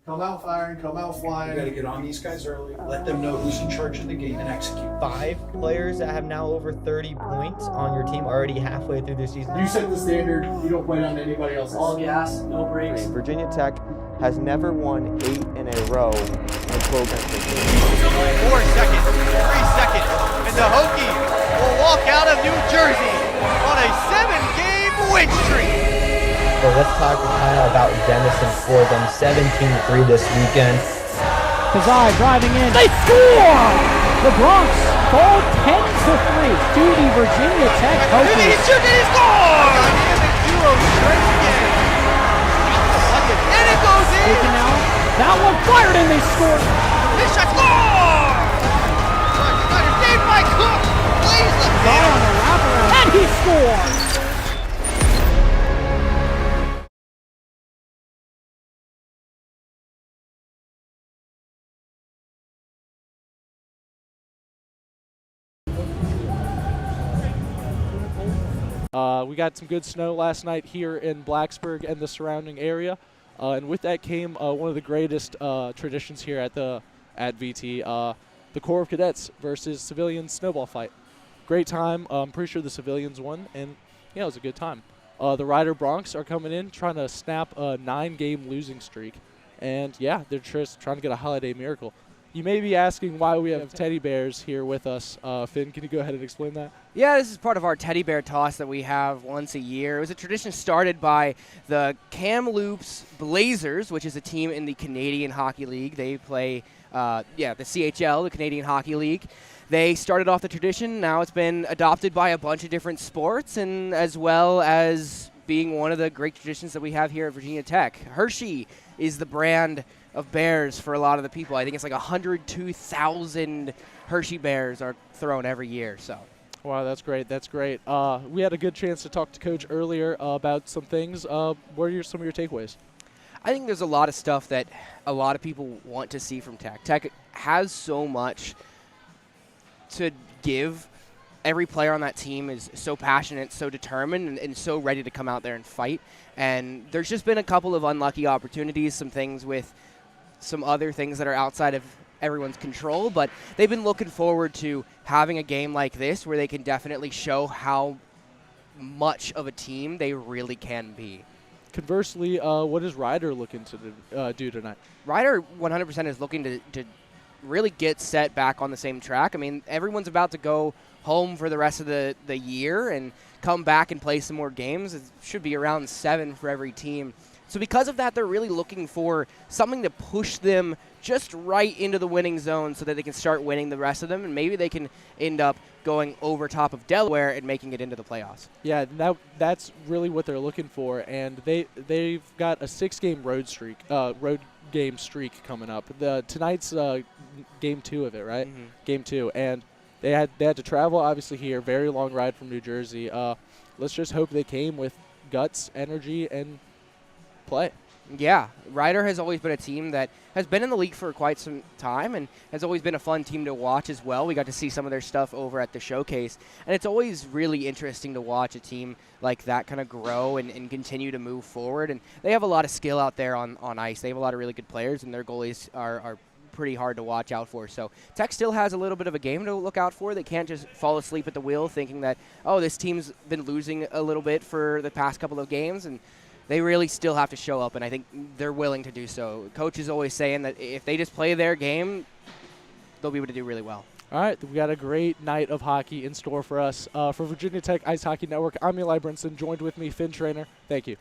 Come out firing, come out flying. You got to get on these guys early. Let them know who's in charge of the game and execute. 5 players that have now over 30 points on your team already halfway through the season. You set the standard. You don't wait on anybody else. All gas, no brakes. Virginia Tech has never won 8 in a row in program history. 4 seconds, 3 seconds, and the Hokies will walk out of New Jersey on a 7-game win streak. So let's talk kind of about Denison for them. 17-3 this weekend. Kazai driving in. They score! The Bronx fall 10-3 to the Virginia Tech Hokies. He's shooting, he scores! Dynamic duo straight again. And it goes in. Taken now. That one fired and they scored. This shot score! Dave by Cook plays the Guy on the wraparound and he scores. We got some good snow last night here in Blacksburg and the surrounding area, and with that came one of the greatest traditions here at VT, the Corps of Cadets versus Civilians snowball fight. Great time. I'm pretty sure the Civilians won, and yeah, it was a good time. The Rider Bronx are coming in trying to snap a 9-game losing streak, and yeah, they're just trying to get a holiday miracle. You may be asking why we have teddy bears here with us. Finn, can you go ahead and explain that? Yeah, this is part of our teddy bear toss that we have once a year. It was a tradition started by the Kamloops Blazers, which is a team in the Canadian Hockey League. They play, the CHL, the Canadian Hockey League. They started off the tradition. Now it's been adopted by a bunch of different sports, and as well as being one of the great traditions that we have here at Virginia Tech. Hershey is the brand of bears for a lot of the people. I think it's like 102,000 Hershey bears are thrown every year. So, wow, that's great. That's great. We had a good chance to talk to Coach earlier about some things. What are some of your takeaways? I think there's a lot of stuff that a lot of people want to see from Tech. Tech has so much to give. Every player on that team is so passionate, so determined, and so ready to come out there and fight. And there's just been a couple of unlucky opportunities, some things with some other things that are outside of everyone's control, but they've been looking forward to having a game like this where they can definitely show how much of a team they really can be. Conversely, what is Ryder looking to do tonight? Ryder 100% is looking to really get set back on the same track. I mean, everyone's about to go home for the rest of the year and come back and play some more games. It should be around 7 for every team. So because of that, they're really looking for something to push them just right into the winning zone so that they can start winning the rest of them, and maybe they can end up going over top of Delaware and making it into the playoffs. Yeah, that's really what they're looking for, and they've got a 6-game road game streak coming up. Tonight's game 2 of it, right? Mm-hmm. Game 2, and they had to travel obviously here, very long ride from New Jersey. Let's just hope they came with guts, energy, and play. Yeah, Ryder has always been a team that has been in the league for quite some time and has always been a fun team to watch as well. We got to see some of their stuff over at the showcase, and it's always really interesting to watch a team like that kind of grow and continue to move forward. And they have a lot of skill out there on ice. They have a lot of really good players, and their goalies are pretty hard to watch out for. So Tech still has a little bit of a game to look out for. They can't just fall asleep at the wheel thinking that, oh, this team's been losing a little bit for the past couple of games, and they really still have to show up, and I think they're willing to do so. Coach is always saying that if they just play their game, they'll be able to do really well. All right, we got a great night of hockey in store for us. For Virginia Tech Ice Hockey Network, I'm Eli Brinson. Joined with me, Finn Trainer. Thank you.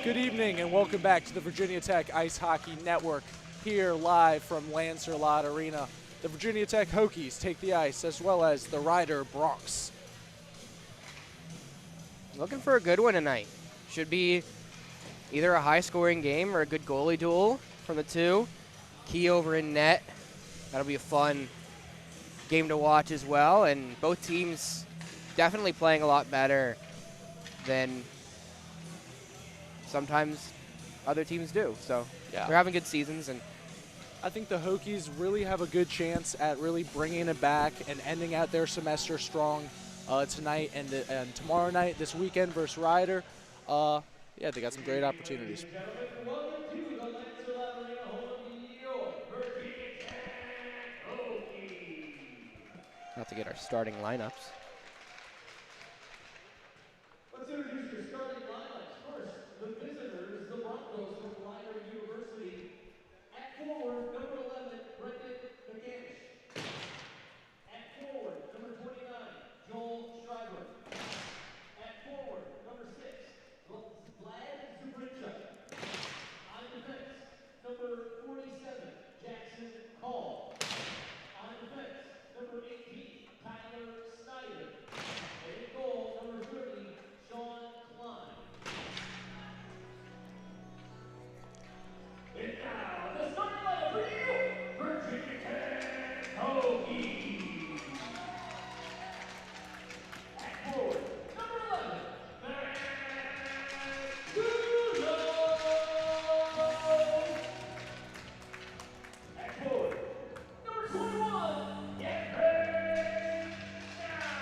Good evening and welcome back to the Virginia Tech Ice Hockey Network, here live from Lancer-Lott Arena. The Virginia Tech Hokies take the ice, as well as the Rider Bronx. Looking for a good one tonight. Should be either a high-scoring game or a good goalie duel from the two. Key over in net. That'll be a fun game to watch as well. And both teams definitely playing a lot better than sometimes other teams do. So Yeah. they're having good seasons. And I think the Hokies really have a good chance at really bringing it back and ending out their semester strong tonight and tomorrow night, this weekend versus Rider. Yeah, they got some great opportunities. about to get our starting lineups. Let's introduce your starting lineups. First, the visitors, the Broncos from Rider University. At forward, number 11, Brendan McCamish. At forward, number 29, Joel Schreiber. At forward, number 6, Vlad Zubrinchuk. On defense, number 47, Jackson Call. On defense, number 18, Tyler Snyder. And in goal, number 30, Sean Klein. And now, the starting lineup for you, Virginia Tech Hokies. At forward, number 11, Matt Guzzo. At forward, number 21, Yepes Now.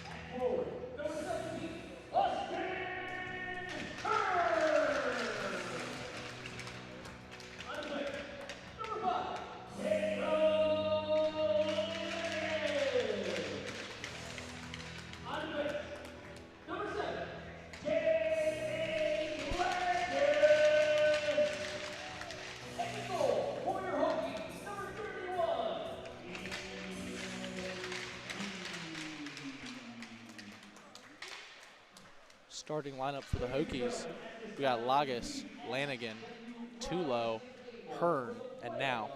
At forward, number 17, Austin Hearn. On the bench, number 5, Taylor Lynn. On the bench, number 7, Jay Landis. And the goal for your Hokies, number 31, Starting lineup for the Hokies, we got Lagas, Lanigan, Tulo, Hearn, and Now.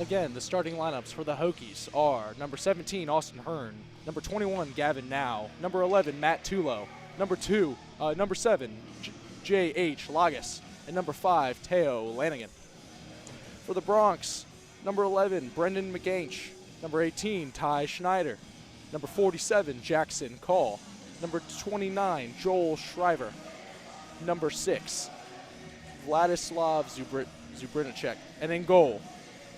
Again, the starting lineups for the Hokies are number 17, Austin Hearn, number 21, Gavin Now, number 11, Matt Tulo, number 7, J.H. Lagas, and number 5, Teo Lanigan. For the Bronx, number 11, Brendan McGainch, number 18, Ty Schneider, number 47, Jackson Call, number 29, Joel Shriver, number 6, Vladislav Zubrinacek, and in goal,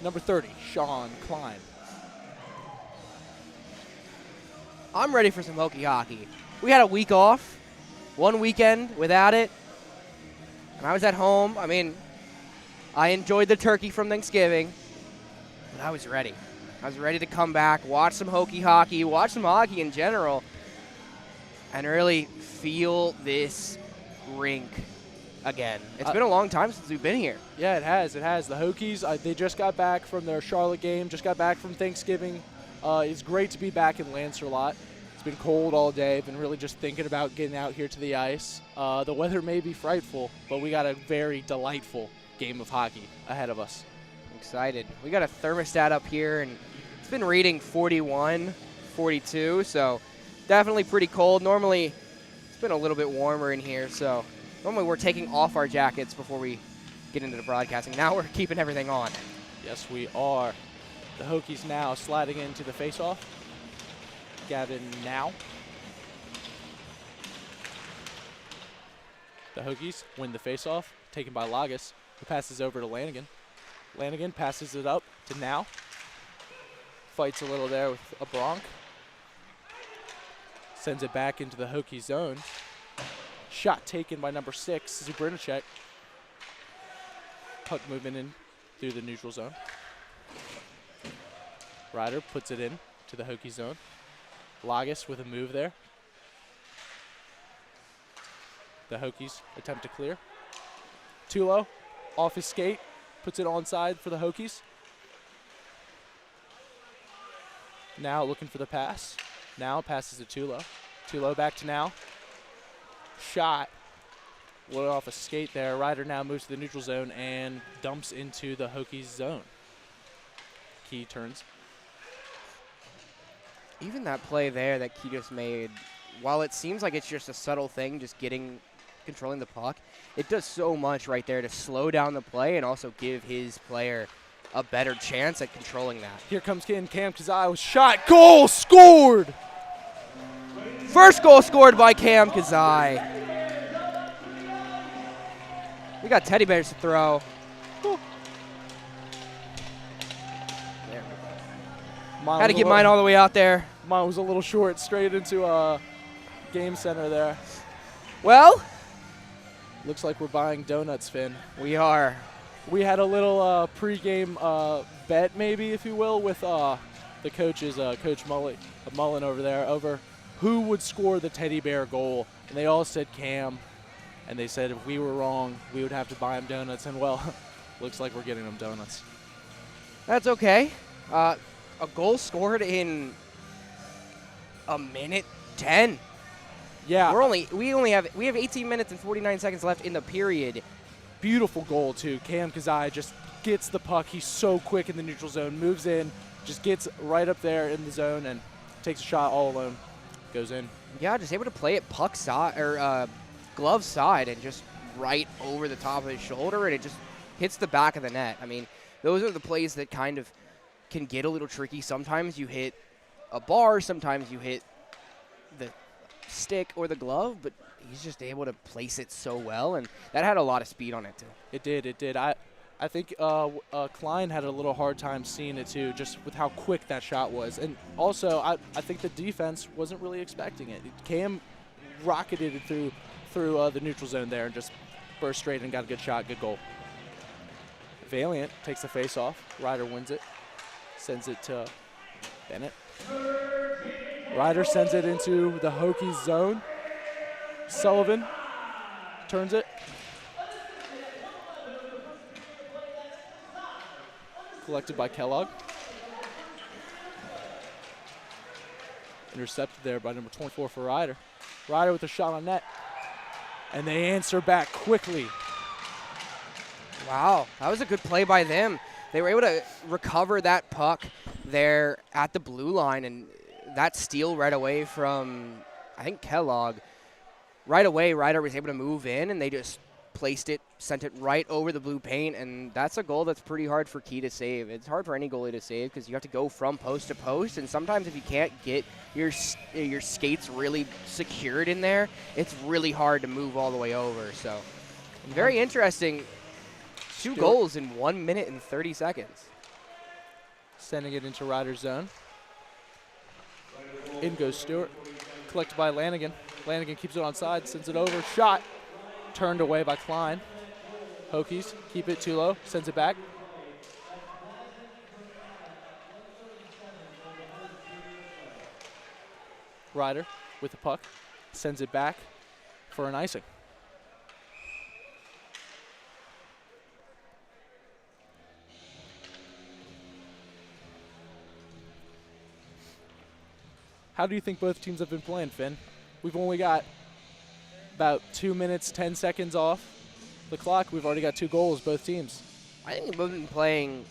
number 30, Sean Klein. I'm ready for some Hokie hockey. We had a week off, one weekend without it, and I was at home. I mean, I enjoyed the turkey from Thanksgiving, but I was ready. I was ready to come back, watch some Hokie hockey, watch some hockey in general, and really feel this rink again. It's been a long time since we've been here. Yeah, it has. It has. The Hokies, they just got back from their Charlotte game, just got back from Thanksgiving It's great to be back in Lancer-Lot. It's been cold all day. Been really just thinking about getting out here to the ice. The weather may be frightful, but we got a very delightful game of hockey ahead of us. Excited. We got a thermostat up here, and it's been reading 41, 42, so definitely pretty cold. Normally, it's been a little bit warmer in here, so normally we're taking off our jackets before we get into the broadcasting. Now we're keeping everything on. Yes, we are. The Hokies now sliding into the faceoff. Gavin now. The Hokies win the faceoff, taken by Lagas, who passes over to Lanigan. Lanigan passes it up to Now. Fights a little there with a Bronk. Sends it back into the Hokie zone. Shot taken by number 6, Zubrinicek. Puck moving in through the neutral zone. Ryder puts it in to the Hokie zone. Lagas with a move there. The Hokies attempt to clear. Tulo off his skate, puts it onside for the Hokies. Now looking for the pass. Now passes to Tulo. Tulo back to Now. Shot. Went off a skate there. Ryder now moves to the neutral zone and dumps into the Hokies zone. Key turns. Even that play there that Key just made, while it seems like it's just a subtle thing, just controlling the puck, it does so much right there to slow down the play and also give his player a better chance at controlling that. Here comes Cam Kazai with shot. Goal scored! First goal scored by Cam Kazai. We got teddy bears to throw. Whew. There we go. Had to get mine all the way out there. Mine was a little short, straight into game center there. Well, looks like we're buying donuts, Finn. We are. We had a little pre-game bet, maybe, if you will, with the coaches, Coach Mullen over there, over who would score the teddy bear goal. And they all said Cam. And they said if we were wrong, we would have to buy them donuts. And, well, looks like we're getting them donuts. That's okay. A goal scored in a minute 10. Yeah. We have 18 minutes and 49 seconds left in the period. Beautiful goal, too. Cam Kazai just gets the puck. He's so quick in the neutral zone, moves in, just gets right up there in the zone and takes a shot all alone. Goes in. Yeah, just able to play it puck side or glove side and just right over the top of his shoulder, and it just hits the back of the net. I mean, those are the plays that kind of can get a little tricky. Sometimes you hit a bar, sometimes you hit the stick or the glove, but he's just able to place it so well, and that had a lot of speed on it too. It did. I think Klein had a little hard time seeing it too, just with how quick that shot was. And also, I think the defense wasn't really expecting it. Cam rocketed it through the neutral zone there and just burst straight and got a good shot, good goal. Valiant takes the face off. Ryder wins it, sends it to Bennett. Ryder sends it into the Hokies zone. Sullivan turns it. Collected by Kellogg. Intercepted there by number 24 for Ryder. Ryder with a shot on net. And they answer back quickly. Wow, that was a good play by them. They were able to recover that puck there at the blue line, and that steal right away from, I think, Kellogg. Right away, Ryder was able to move in, and they just placed it, sent it right over the blue paint, and that's a goal that's pretty hard for Key to save. It's hard for any goalie to save because you have to go from post to post, and sometimes if you can't get your skates really secured in there, it's really hard to move all the way over. So very interesting. Two goals in 1 minute and 30 seconds. Sending it into Ryder's zone. In goes Stewart. Collected by Lanigan. Lanigan keeps it on side, sends it over. Shot. Turned away by Klein. Hokies keep it too low, sends it back. Ryder with the puck, sends it back for an icing. How do you think both teams have been playing, Finn? We've only got about 2 minutes, 10 seconds off the clock. We've already got 2 goals, both teams. I think they've both been playing.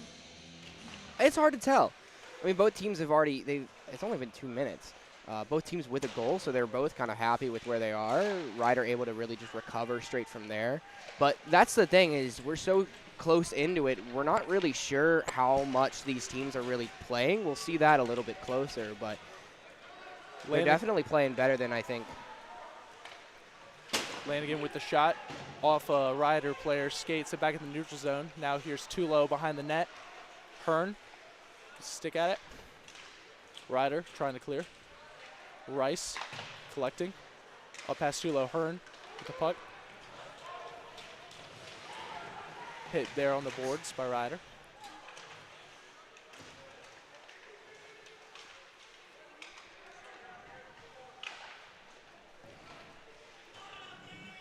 It's hard to tell. I mean, both teams have already. It's only been 2 minutes. Both teams with a goal, so they're both kind of happy with where they are. Ryder able to really just recover straight from there. But that's the thing, is we're so close into it, we're not really sure how much these teams are really playing. We'll see that a little bit closer, but they're definitely playing better than I think. Lanigan with the shot off a Ryder player, skates it back in the neutral zone. Now here's Tulo behind the net. Hearn, stick at it. Ryder trying to clear. Rice collecting. Up past Tulo. Hearn with the puck. Hit there on the boards by Ryder.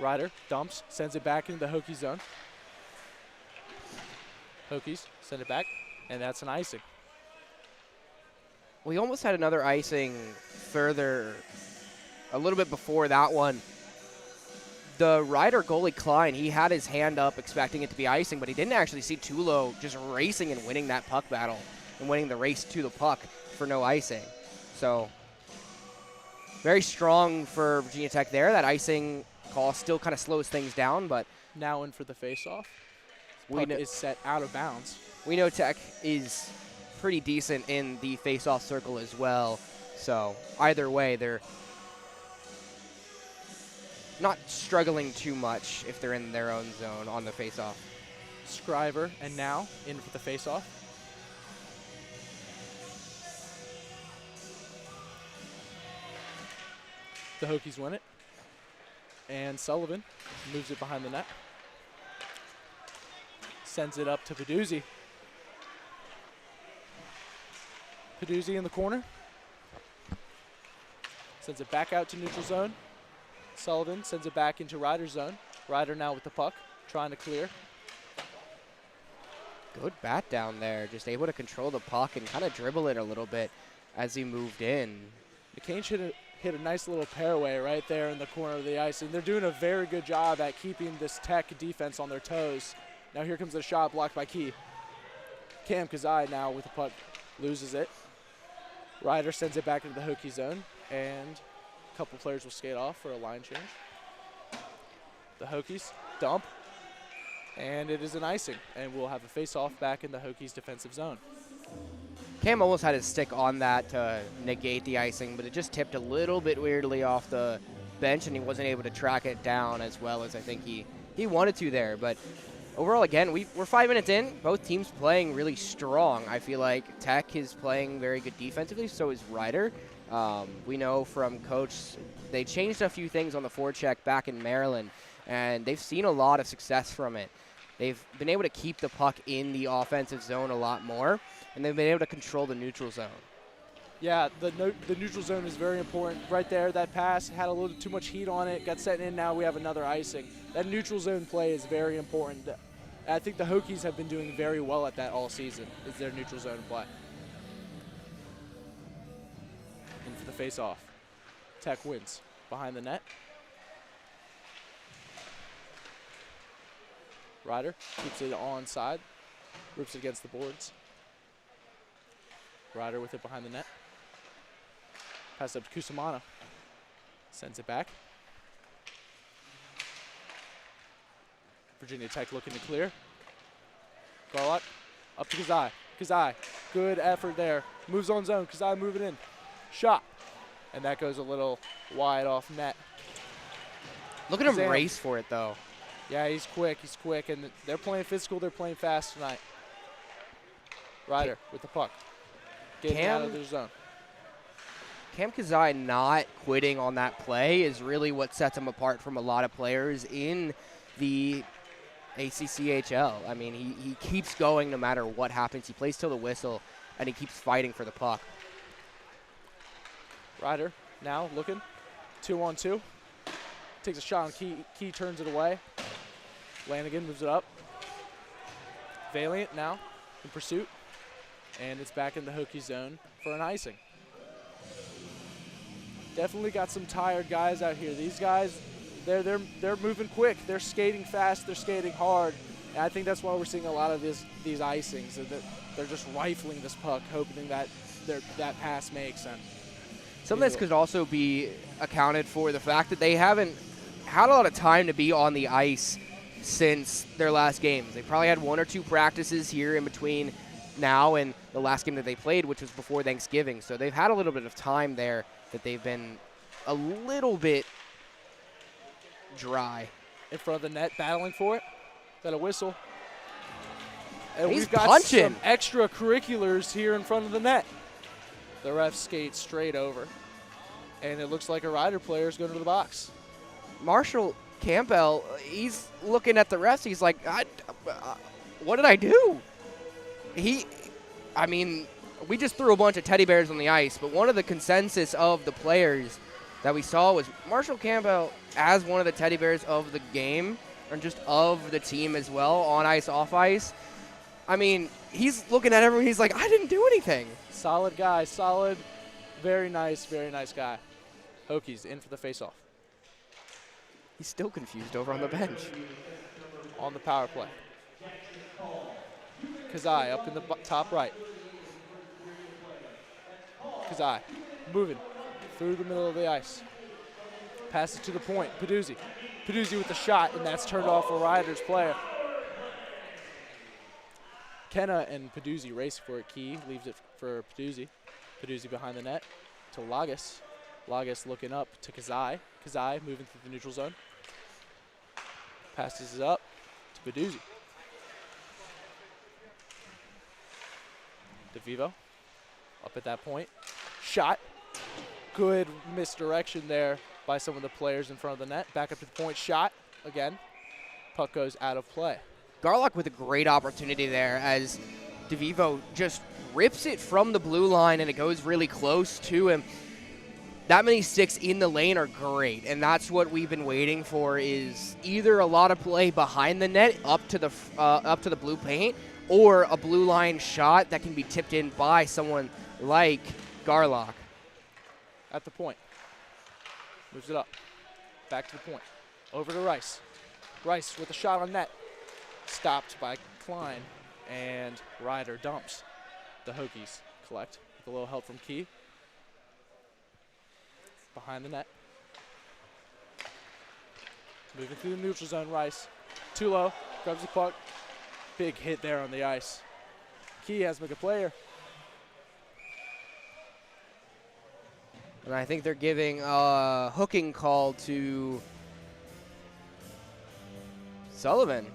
Ryder dumps, sends it back into the Hokie zone. Hokies send it back, and that's an icing. We almost had another icing further, a little bit before that one. The Ryder goalie Klein, he had his hand up expecting it to be icing, but he didn't actually see Tulo just racing and winning that puck battle and winning the race to the puck for no icing. So very strong for Virginia Tech there. That icing call still kind of slows things down, but now in for the face-off. Puck is set out of bounds. We know Tech is pretty decent in the face-off circle as well. So either way, they're not struggling too much if they're in their own zone on the face-off. Scriver, and now in for the face-off. The Hokies win it. And Sullivan moves it behind the net. Sends it up to Peduzzi. Peduzzi in the corner. Sends it back out to neutral zone. Sullivan sends it back into Ryder's zone. Ryder now with the puck, trying to clear. Good bat down there, just able to control the puck and kind of dribble it a little bit as he moved in. McCain hit a nice little pairway right there in the corner of the ice, and they're doing a very good job at keeping this Tech defense on their toes. Now here comes the shot blocked by Key. Cam Kazai now with the puck, loses it. Ryder sends it back into the Hokie zone, and a couple players will skate off for a line change. The Hokies dump, and it is an icing, and we'll have a face-off back in the Hokies defensive zone. Cam almost had his stick on that to negate the icing, but it just tipped a little bit weirdly off the bench, and he wasn't able to track it down as well as I think he wanted to there. But overall, again, we're 5 minutes in. Both teams playing really strong. I feel like Tech is playing very good defensively, so is Ryder. We know from Coach, they changed a few things on the forecheck back in Maryland, and they've seen a lot of success from it. They've been able to keep the puck in the offensive zone a lot more, and they've been able to control the neutral zone. Yeah, the neutral zone is very important. Right there, that pass had a little too much heat on it, got set in, now we have another icing. That neutral zone play is very important. I think the Hokies have been doing very well at that all season, is their neutral zone play. And for the face-off, Tech wins behind the net. Ryder keeps it onside, rips it against the boards. Ryder with it behind the net. Pass up to Kusamana. Sends it back. Virginia Tech looking to clear. Garlock up to Kazai. Kazai, good effort there. Moves on zone. Kazai moving in. Shot. And that goes a little wide off net. Look at him race for it, though. Yeah, he's quick, and they're playing physical, they're playing fast tonight. Ryder with the puck. Getting out of their zone. Cam Kazai not quitting on that play is really what sets him apart from a lot of players in the ACCHL. I mean, he keeps going no matter what happens. He plays till the whistle, and he keeps fighting for the puck. Ryder now looking, 2-on-2. Takes a shot on Key. Key turns it away. Lanigan moves it up. Valiant now in pursuit. And it's back in the Hokie zone for an icing. Definitely got some tired guys out here. These guys, they're moving quick. They're skating fast. They're skating hard. And I think that's why we're seeing a lot of these icings. They're just rifling this puck, hoping that that pass makes sense. Some of this could also be accounted for the fact that they haven't had a lot of time to be on the ice since their last games. They probably had 1 or 2 practices here in between now and the last game that they played, which was before Thanksgiving. So they've had a little bit of time there that they've been a little bit dry. In front of the net, battling for it. Got a whistle. And He's we've got punching. some extracurriculars here in front of the net. The ref skates straight over. And it looks like a Rider player is going to the box. Marshall Campbell, he's looking at the refs. He's like, what did I do? I mean, we just threw a bunch of teddy bears on the ice, but one of the consensus of the players that we saw was Marshall Campbell as one of the teddy bears of the game, and just of the team as well, on ice, off ice. I mean, he's looking at everyone. He's like, I didn't do anything. Solid guy, solid, very nice guy. Hokies in for the faceoff. He's still confused over on the bench. On the power play. Kazai up in the top right. Kazai moving through the middle of the ice. Passes to the point. Peduzzi. Peduzzi with the shot, and that's turned off a Riders player. Kenna and Peduzzi race for it. Key leaves it for Peduzzi. Peduzzi behind the net to Lagas. Lagas looking up to Kazai. Kazai moving through the neutral zone. Passes it up to Peduzzi. DeVivo up at that point. Shot. Good misdirection there by some of the players in front of the net. Back up to the point. Shot again. Puck goes out of play. Garlock with a great opportunity there as DeVivo just rips it from the blue line and it goes really close to him. That many sticks in the lane are great, and that's what we've been waiting for, is either a lot of play behind the net up to the blue paint, or a blue line shot that can be tipped in by someone like Garlock. At the point. Moves it up. Back to the point. Over to Rice. Rice with a shot on net. Stopped by Klein, and Ryder dumps. The Hokies collect with a little help from Key. Behind the net. Moving through the neutral zone, Rice. Too low, grabs the puck. Big hit there on the ice. Key has to make a player. And I think they're giving a hooking call to Sullivan.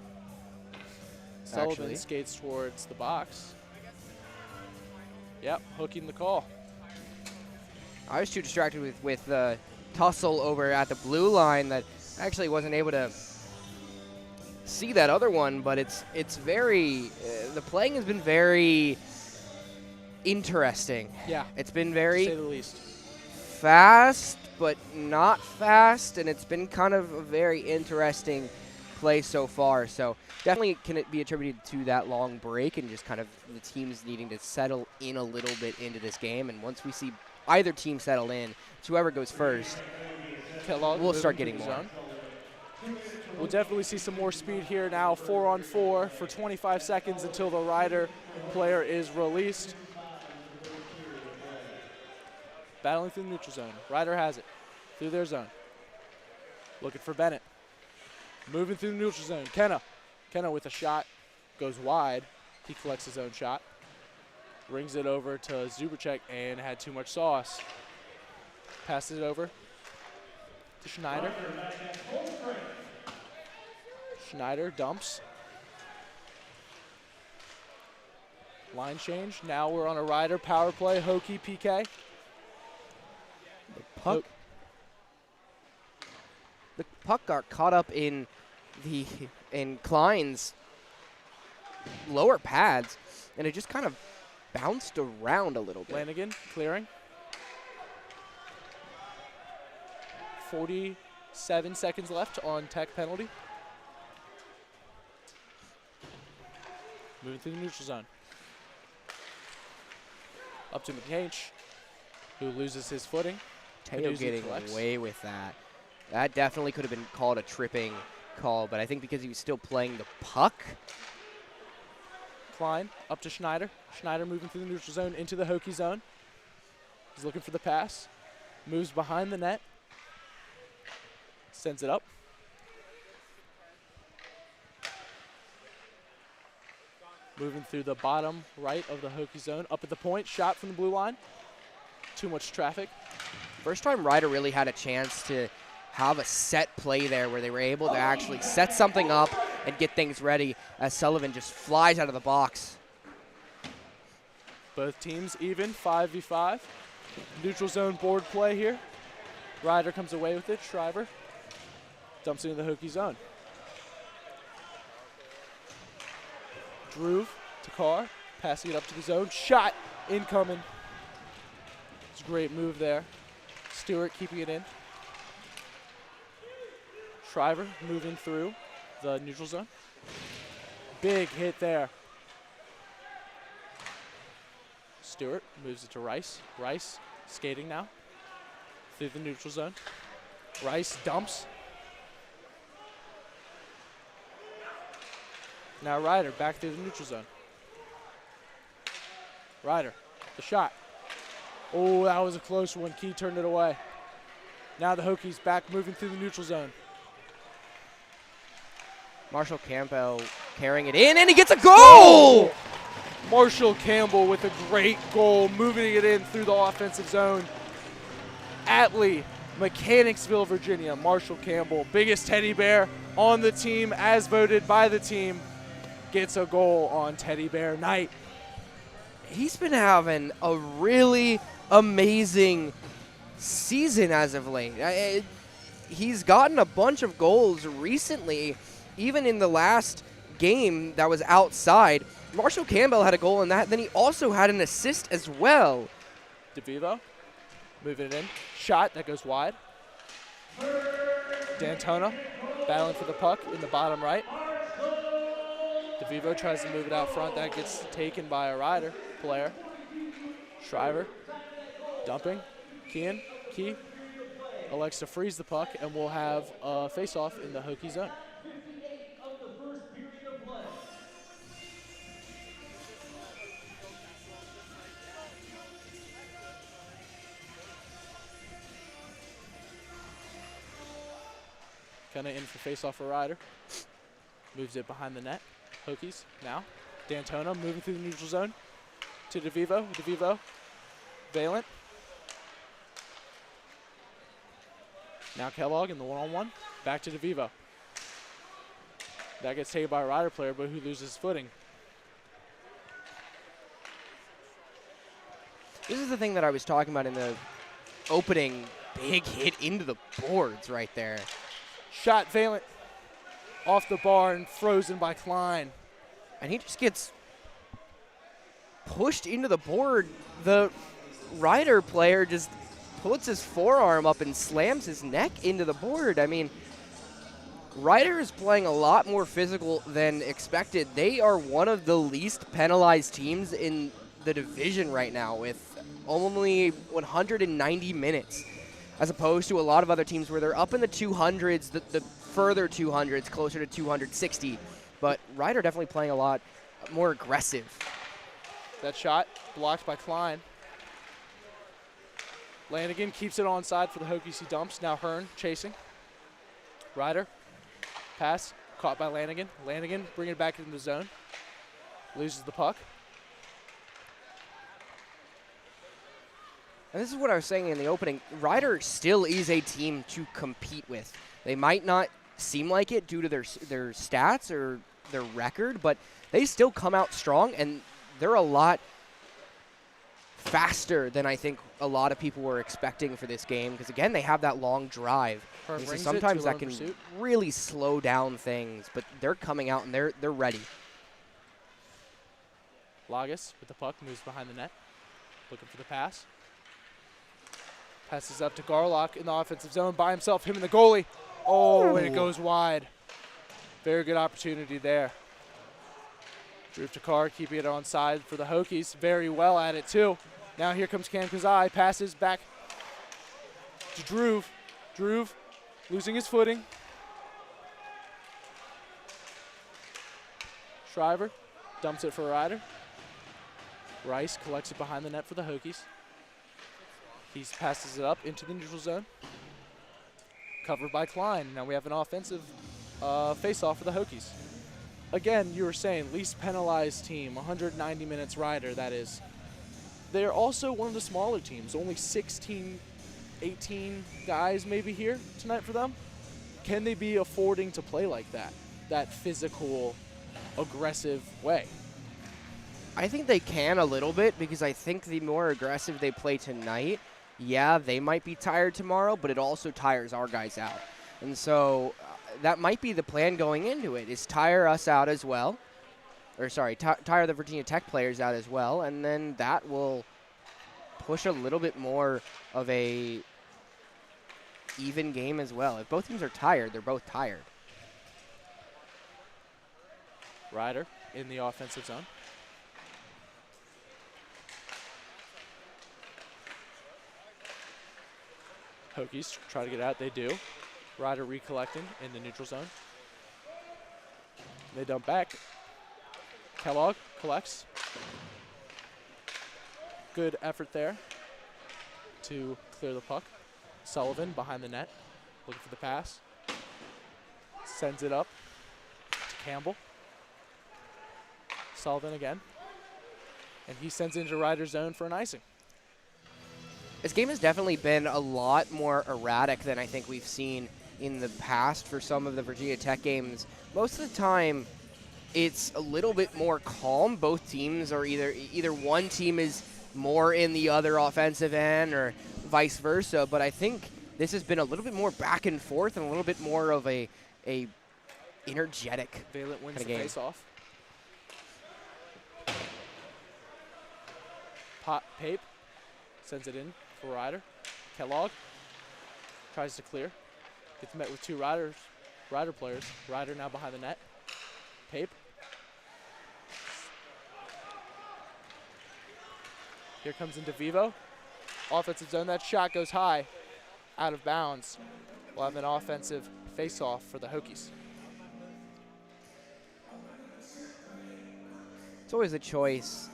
Sullivan Actually skates towards the box. Yep, hooking the call. I was too distracted with the tussle over at the blue line that I actually wasn't able to see that other one, but it's very, the playing has been very interesting. Yeah. It's been To very say the least. fast, but not fast, and it's been kind of a very interesting play so far. So definitely can it be attributed to that long break and just kind of the teams needing to settle in a little bit into this game. And once we see either team settle in, it's whoever goes first, Kellogg we'll start moving getting through the more. zone. We'll definitely see some more speed here now. 4-on-4 for 25 seconds until the Rider player is released. Battling through the neutral zone. Rider has it through their zone. Looking for Bennett. Moving through the neutral zone. Kenna. Kenna with a shot. Goes wide. He collects his own shot. Brings it over to Zubracek and had too much sauce. Passes it over to Schneider. Schneider dumps. Line change. Now we're on a Rider power play. Hokie PK. The puck got caught up in Klein's lower pads, and it just kind of bounced around a little bit. Flanagan clearing. 47 seconds left on tech penalty. Moving through the neutral zone. Up to McCanch, who loses his footing. Teo Canuzzi getting collects. away with that. That definitely could have been called a tripping call, but I think because he was still playing the puck. Klein up to Schneider. Schneider moving through the neutral zone into the Hokie zone. He's looking for the pass. Moves behind the net. Sends it up. Moving through the bottom right of the Hokie zone. Up at the point. Shot from the blue line. Too much traffic. First time Ryder really had a chance to have a set play there where they were able to actually set something up and get things ready as Sullivan just flies out of the box. Both teams even, 5v5. Neutral zone board play here. Ryder comes away with it. Shriver dumps it into the Hokie zone. Druve to Carr, passing it up to the zone. Shot incoming. It's a great move there. Stewart keeping it in. Shriver moving through the neutral zone. Big hit there. Stewart moves it to Rice. Rice skating now through the neutral zone. Rice dumps. Now Ryder back through the neutral zone. Ryder, the shot. Oh, that was a close one. Key turned it away. Now the Hokies back moving through the neutral zone. Marshall Campbell carrying it in, and he gets a goal! Marshall Campbell with a great goal, moving it in through the offensive zone. Atlee, Mechanicsville, Virginia. Marshall Campbell, biggest teddy bear on the team as voted by the team, gets a goal on Teddy Bear Night. He's been having a really amazing season as of late. He's gotten a bunch of goals recently, even in the last game that was outside. Marshall Campbell had a goal in that, then he also had an assist as well. DeVivo moving it in. Shot that goes wide. D'Antona battling for the puck in the bottom right. DeVivo tries to move it out front. That gets taken by a Ryder player. Shriver dumping. Key elects to freeze the puck, and we'll have a face-off in the Hokie zone. Kind of in for face-off for Ryder. Moves it behind the net. Hokies now. D'Antona moving through the neutral zone to DeVivo. DeVivo. Valent. Now Kellogg in the one-on-one. Back to DeVivo. That gets taken by a Ryder player, but who loses his footing. This is the thing that I was talking about in the opening. Big hit into the boards right there. Shot Valent off the bar and frozen by Klein. And he just gets pushed into the board. The Ryder player just puts his forearm up and slams his neck into the board. I mean, Ryder is playing a lot more physical than expected. They are one of the least penalized teams in the division right now with only 190 minutes, as opposed to a lot of other teams where they're up in the 200s, the further 200s, closer to 260. But Ryder definitely playing a lot more aggressive. That shot blocked by Klein. Lanigan keeps it onside for the Hokies. He dumps. Now Hearn chasing. Ryder. Pass. Caught by Lanigan. Lanigan bringing it back into the zone. Loses the puck. And this is what I was saying in the opening. Ryder still is a team to compete with. They might not seem like it due to their stats or their record, but they still come out strong, and they're a lot faster than I think a lot of people were expecting for this game, because again, they have that long drive. Hearn So brings it sometimes to that lone can pursuit. really slow down things, but they're coming out and they're ready. Lagas with the puck moves behind the net. Looking for the pass. Passes up to Garlock in the offensive zone by himself, him and the goalie. Oh, and it goes wide. Very good opportunity there. Drew Takar keeping it on side for the Hokies. Very well at it, too. Now here comes Cam Kazai. Passes back to Drew. Drew losing his footing. Shriver dumps it for Ryder. Rice collects it behind the net for the Hokies. He passes it up into the neutral zone. Covered by Klein. Now we have an offensive face-off for the Hokies. Again, you were saying least penalized team, 190 minutes Ryder, that is. They're also one of the smaller teams, only 16, 18 guys maybe here tonight for them. Can they be affording to play like that physical, aggressive way? I think they can a little bit, because I think the more aggressive they play tonight, yeah, they might be tired tomorrow, but it also tires our guys out. And so that might be the plan going into it, is tire us out as well. Or sorry, tire the Virginia Tech players out as well, and then that will push a little bit more of a even game as well. If both teams are tired, they're both tired. Ryder in the offensive zone. Hokies try to get out, they do. Ryder recollecting in the neutral zone. They dump back. Kellogg collects. Good effort there to clear the puck. Sullivan behind the net, looking for the pass. Sends it up to Campbell. Sullivan again. And he sends it into Ryder's zone for an icing. This game has definitely been a lot more erratic than I think we've seen in the past for some of the Virginia Tech games. Most of the time, it's a little bit more calm. Both teams are either one team is more in the other offensive end or vice versa, but I think this has been a little bit more back and forth and a little bit more of a energetic Valent wins the game. face-off. Pape sends it in for Ryder. Kellogg tries to clear. Gets met with two Ryder players. Ryder now behind the net. Pape. Here comes into Vivo. Offensive zone. That shot goes high. Out of bounds. We'll have an offensive face-off for the Hokies. It's always a choice.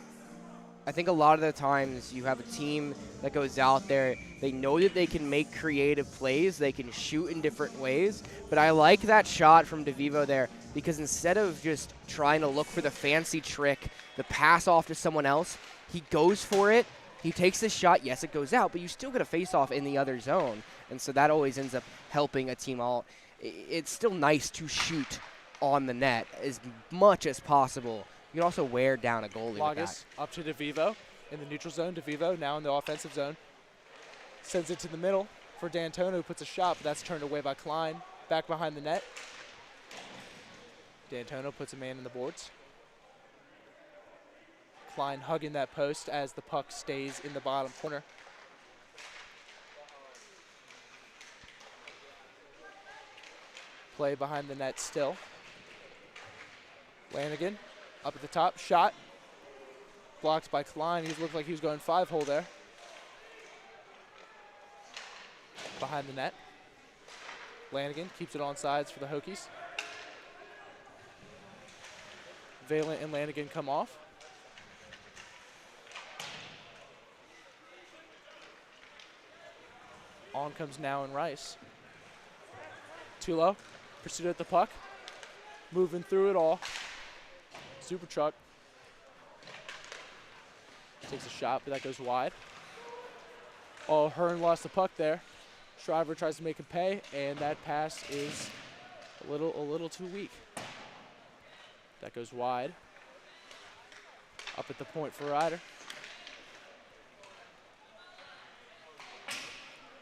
I think a lot of the times you have a team that goes out there, they know that they can make creative plays, they can shoot in different ways, but I like that shot from DeVivo there, because instead of just trying to look for the fancy trick, the pass off to someone else, he goes for it, he takes the shot, yes, it goes out, but you still get a face-off in the other zone, and so that always ends up helping a team out. It's still nice to shoot on the net as much as possible. You can also wear down a goalie with that. Up to DeVivo in the neutral zone. DeVivo now in the offensive zone. Sends it to the middle for D'Antonio, who puts a shot, but that's turned away by Klein. Back behind the net. D'Antonio puts a man in the boards. Klein hugging that post as the puck stays in the bottom corner. Play behind the net still. Lanigan. Up at the top, shot. Blocked by Klein. He looked like he was going 5-hole there. Behind the net. Lanigan keeps it on sides for the Hokies. Valent and Lanigan come off. On comes now and Rice. Tulo, pursued at the puck. Moving through it all. Super truck. Takes a shot, but that goes wide. Oh, Hearn lost the puck there. Shriver tries to make him pay, and that pass is a little too weak. That goes wide. Up at the point for Ryder.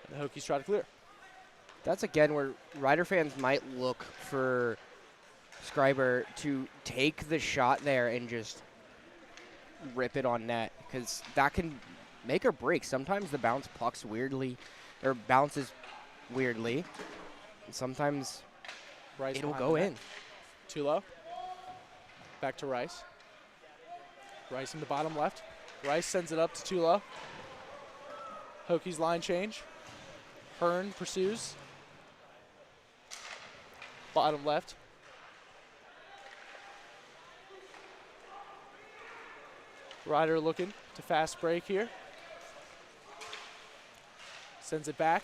And the Hokies try to clear. That's again where Ryder fans might look for Schreiber to take the shot there and just rip it on net, because that can make or break. Sometimes the bounce pucks weirdly, or bounces weirdly. And sometimes Rice it'll behind go the net. in. Tulo. Back to Rice. Rice in the bottom left. Rice sends it up to Tulo. Hokies line change. Hearn pursues. Bottom left. Ryder looking to fast break here. Sends it back.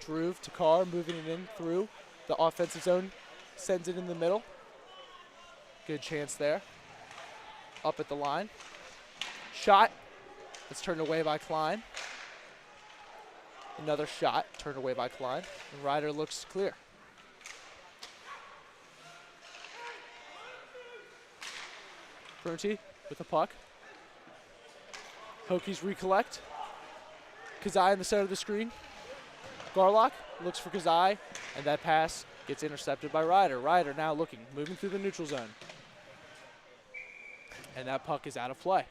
Drew to Carr, moving it in through the offensive zone. Sends it in the middle. Good chance there. Up at the line. Shot. It's turned away by Klein. Another shot turned away by Klein. And Ryder looks clear. Prunty with the puck. Hokies recollect. Kazai in the center of the screen. Garlock looks for Kazai, and that pass gets intercepted by Ryder. Ryder now looking, moving through the neutral zone. And that puck is out of play.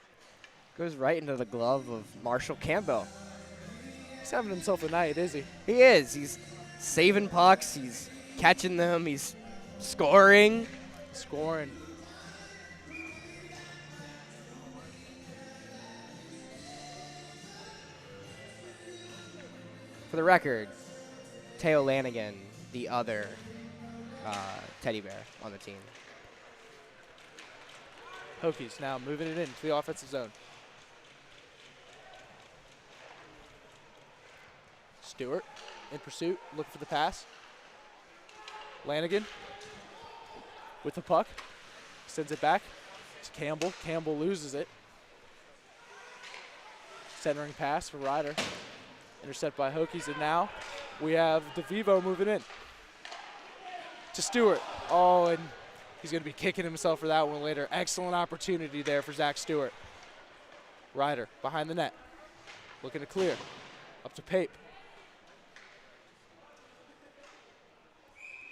Goes right into the glove of Marshall Campbell. He's having himself a night, is he? He is. He's saving pucks. He's catching them. He's scoring. Scoring. For the record, Teo Lanigan, the other teddy bear on the team. Hokies now moving it into the offensive zone. Stewart in pursuit, looking for the pass. Lanigan with the puck, sends it back to Campbell. Campbell loses it. Centering pass for Ryder. Intercept by Hokies, and now we have DeVivo moving in to Stewart. Oh, and he's going to be kicking himself for that one later. Excellent opportunity there for Zach Stewart. Ryder behind the net, looking to clear. Up to Pape.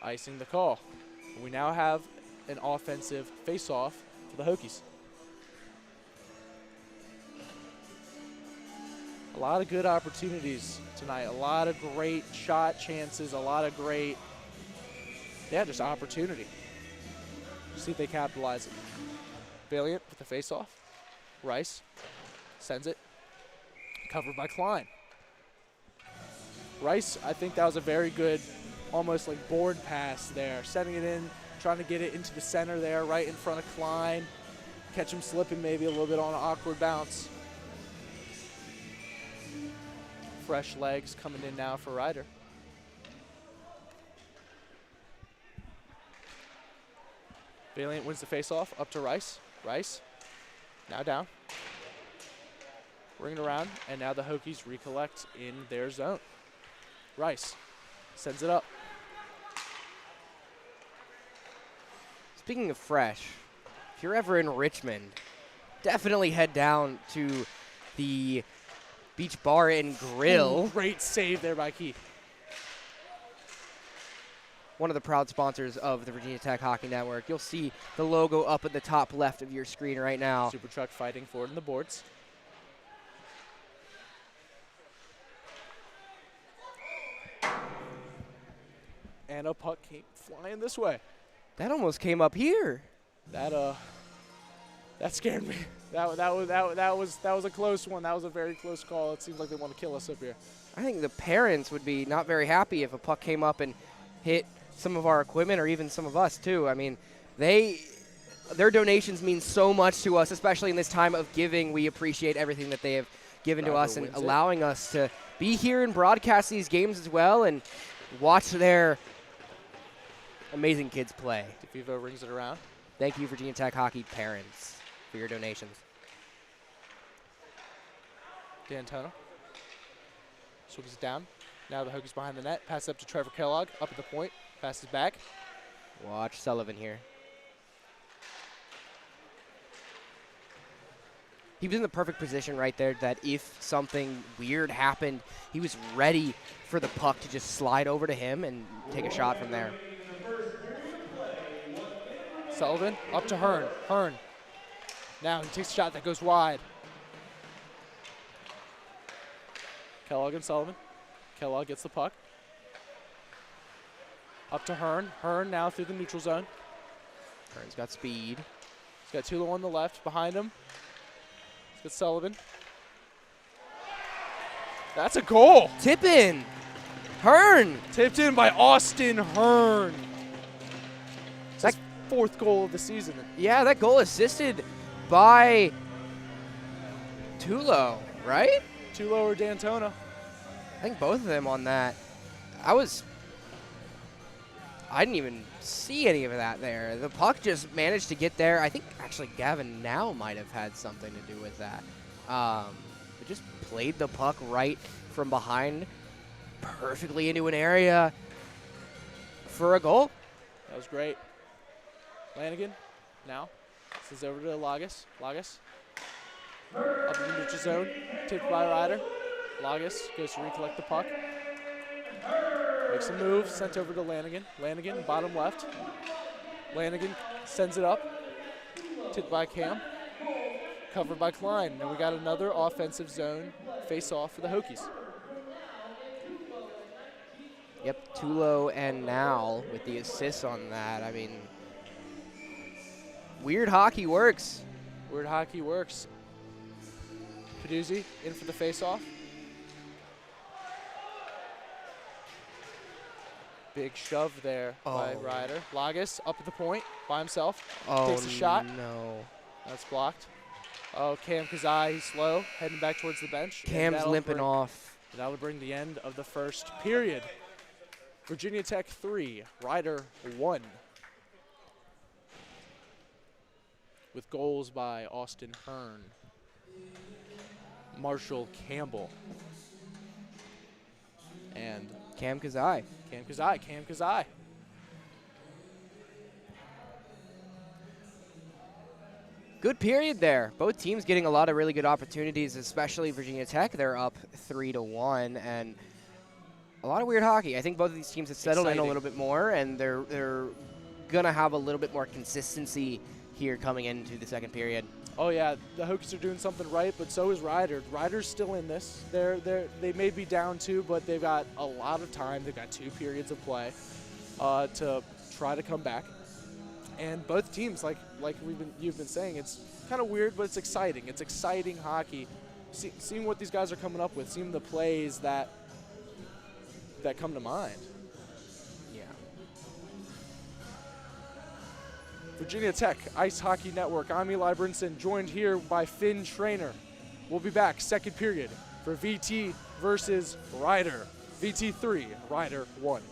Icing the call. We now have an offensive face-off for the Hokies. A lot of good opportunities tonight. A lot of great shot chances. A lot of great, just opportunity. See if they capitalize it. Valiant with the face-off. Rice sends it. Covered by Klein. Rice, I think that was a very good, almost like board pass there. Setting it in, trying to get it into the center there, right in front of Klein. Catch him slipping maybe a little bit on an awkward bounce. Fresh legs coming in now for Ryder. Valiant wins the faceoff, up to Rice. Rice, now down. Bring it around, and now the Hokies recollect in their zone. Rice sends it up. Speaking of fresh, if you're ever in Richmond, definitely head down to the Beach Bar and Grill. Ooh, great save there by Keith. One of the proud sponsors of the Virginia Tech Hockey Network. You'll see the logo up at the top left of your screen right now. Super Truck fighting for it in the boards. And a puck came flying this way. That almost came up here. That scared me. That was a close one. That was a very close call. It seems like they want to kill us up here. I think the parents would be not very happy if a puck came up and hit some of our equipment, or even some of us too. I mean, their donations mean so much to us, especially in this time of giving. We appreciate everything that they have given to us and allowing us to be here and broadcast these games as well and watch their amazing kids play. DeVivo rings it around. Thank you, Virginia Tech hockey parents, for your donations. D'Antona swings it down. Now the Hokies behind the net. Pass up to Trevor Kellogg. Up at the point. Passes back. Watch Sullivan here. He was in the perfect position right there that if something weird happened, he was ready for the puck to just slide over to him and take a shot from there. Sullivan up to Hearn. Hearn. Now he takes a shot that goes wide. Kellogg and Sullivan. Kellogg gets the puck. Up to Hearn. Hearn now through the neutral zone. Hearn's got speed. He's got Tulo on the left behind him. He's got Sullivan. That's a goal. Tip in. Hearn. Tipped in by Austin Hearn. It's his 4th goal of the season. Yeah, that goal assisted by Tulo, right? Tulo or D'Antona. I think both of them on that. I didn't even see any of that there. The puck just managed to get there. I think actually Gavin now might have had something to do with that. It just played the puck right from behind perfectly into an area for a goal. That was great. Lanigan now. This is over to Lagas. Lagas. Up in the neutral zone. Tipped by Ryder. Lagas goes to recollect the puck. Makes a move. Sent over to Lanigan. Lanigan, bottom left. Lanigan sends it up. Tipped by Cam. Covered by Klein. And we got another offensive zone face-off for the Hokies. Yep, Tulo and Now with the assists on that. I mean, weird hockey works. Weird hockey works. Peduzzi in for the face-off. Big shove there by Ryder. Lagas up at the point by himself. Takes a shot. No. That's blocked. Oh, Cam Kazai, he's slow, heading back towards the bench. Cam's limping off. That'll bring the end of the first period. Virginia Tech 3, Ryder 1. With goals by Austin Hearn, Marshall Campbell, and Cam Kazai. Cam Kazai. Good period there. Both teams getting a lot of really good opportunities, especially Virginia Tech. They're up 3-1, and a lot of weird hockey. I think both of these teams have settled in a little bit more, and they're gonna have a little bit more consistency here coming into the second period. Oh yeah, the Hokies are doing something right, but so is Ryder. Ryder's still in this. They may be down 2, but they've got a lot of time. They've got 2 periods of play to try to come back. And both teams, like you've been saying, it's kind of weird, but it's exciting. It's exciting hockey. Seeing what these guys are coming up with, seeing the plays that come to mind. Yeah. Virginia Tech Ice Hockey Network. I'm Eli Brinson, joined here by Finn Trainer. We'll be back second period for VT versus Ryder. VT 3, Ryder 1.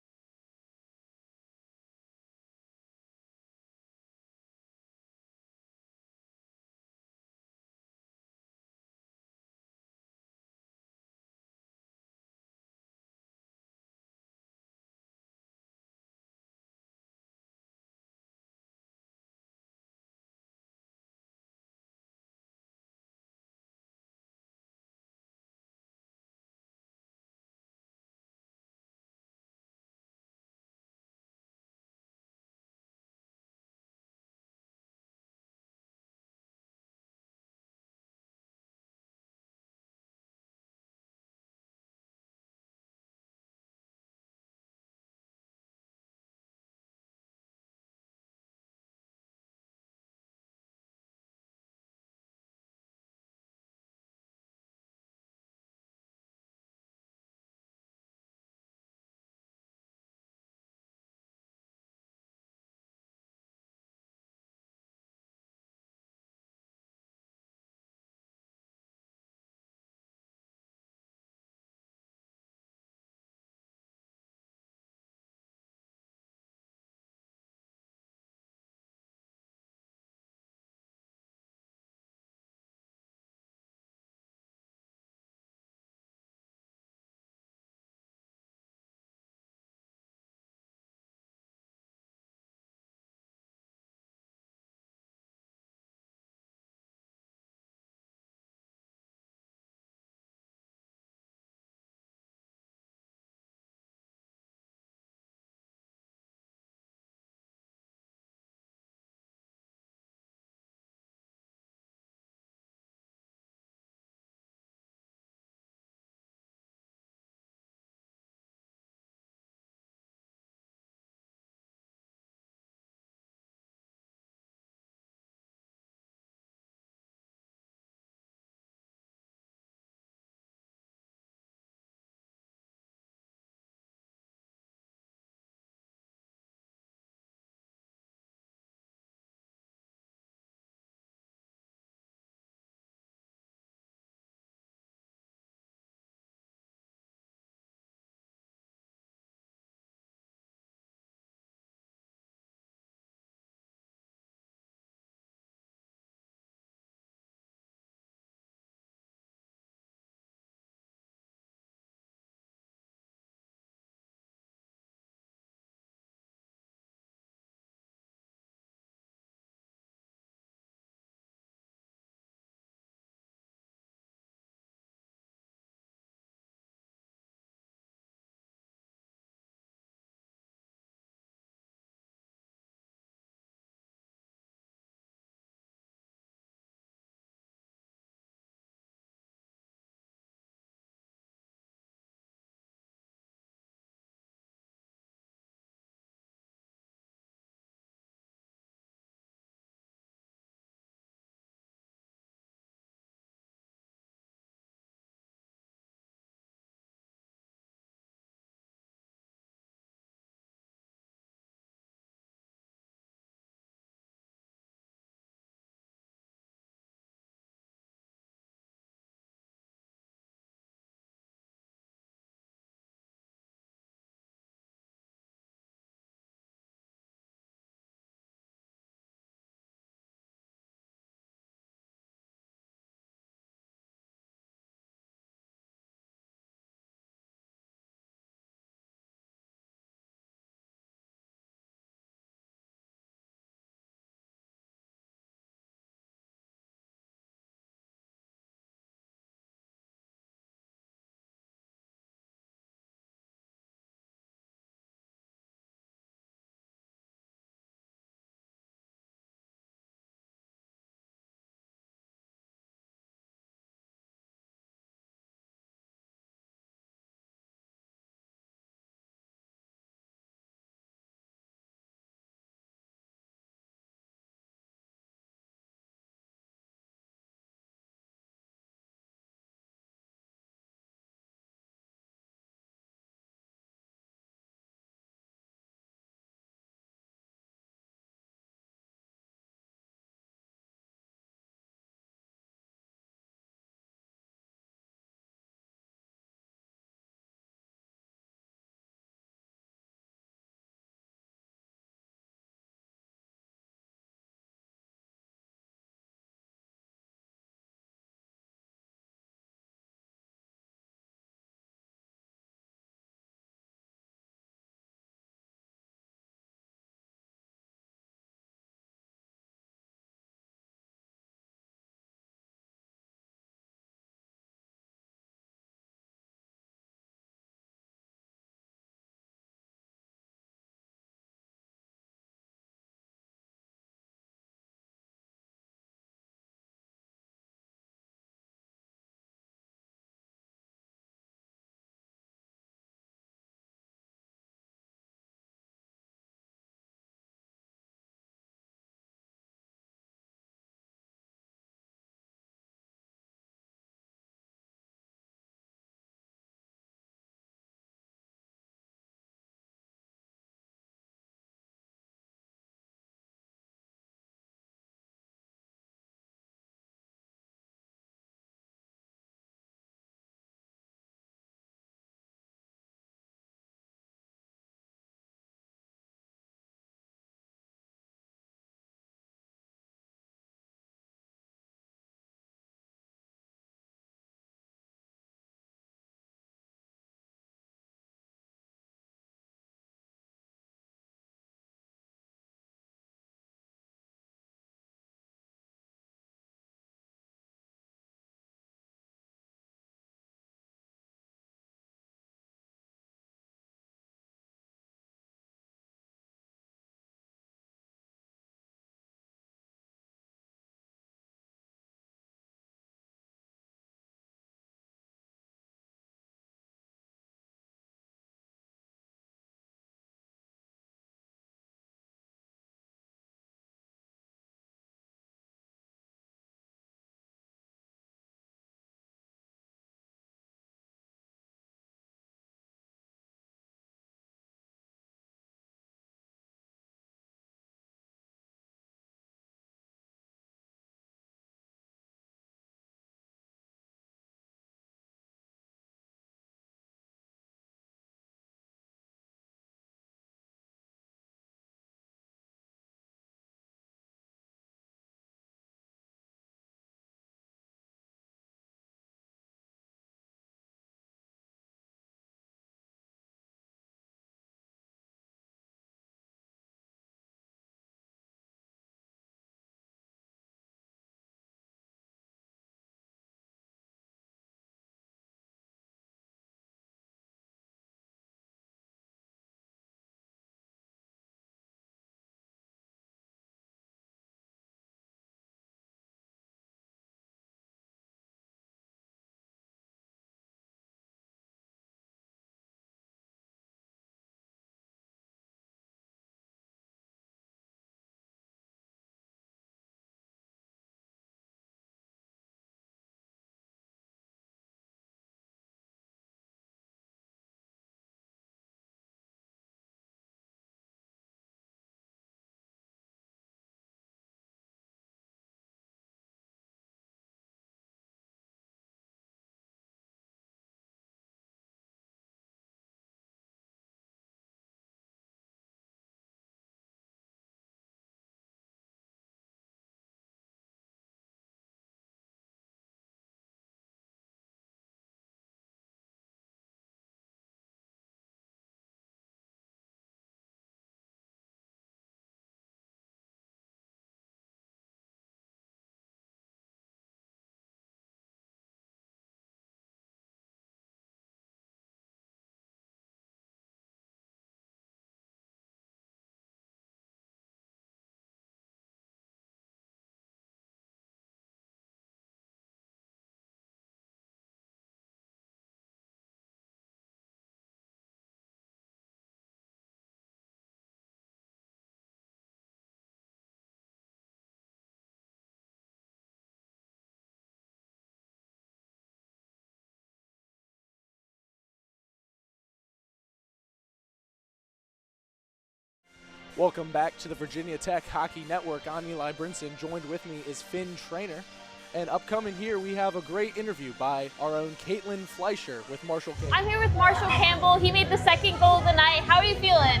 Welcome back to the Virginia Tech Hockey Network. I'm Eli Brinson. Joined with me is Finn Trainer. And upcoming here, we have a great interview by our own Caitlin Fleischer with Marshall Campbell. I'm here with Marshall Campbell. He made the second goal of the night. How are you feeling?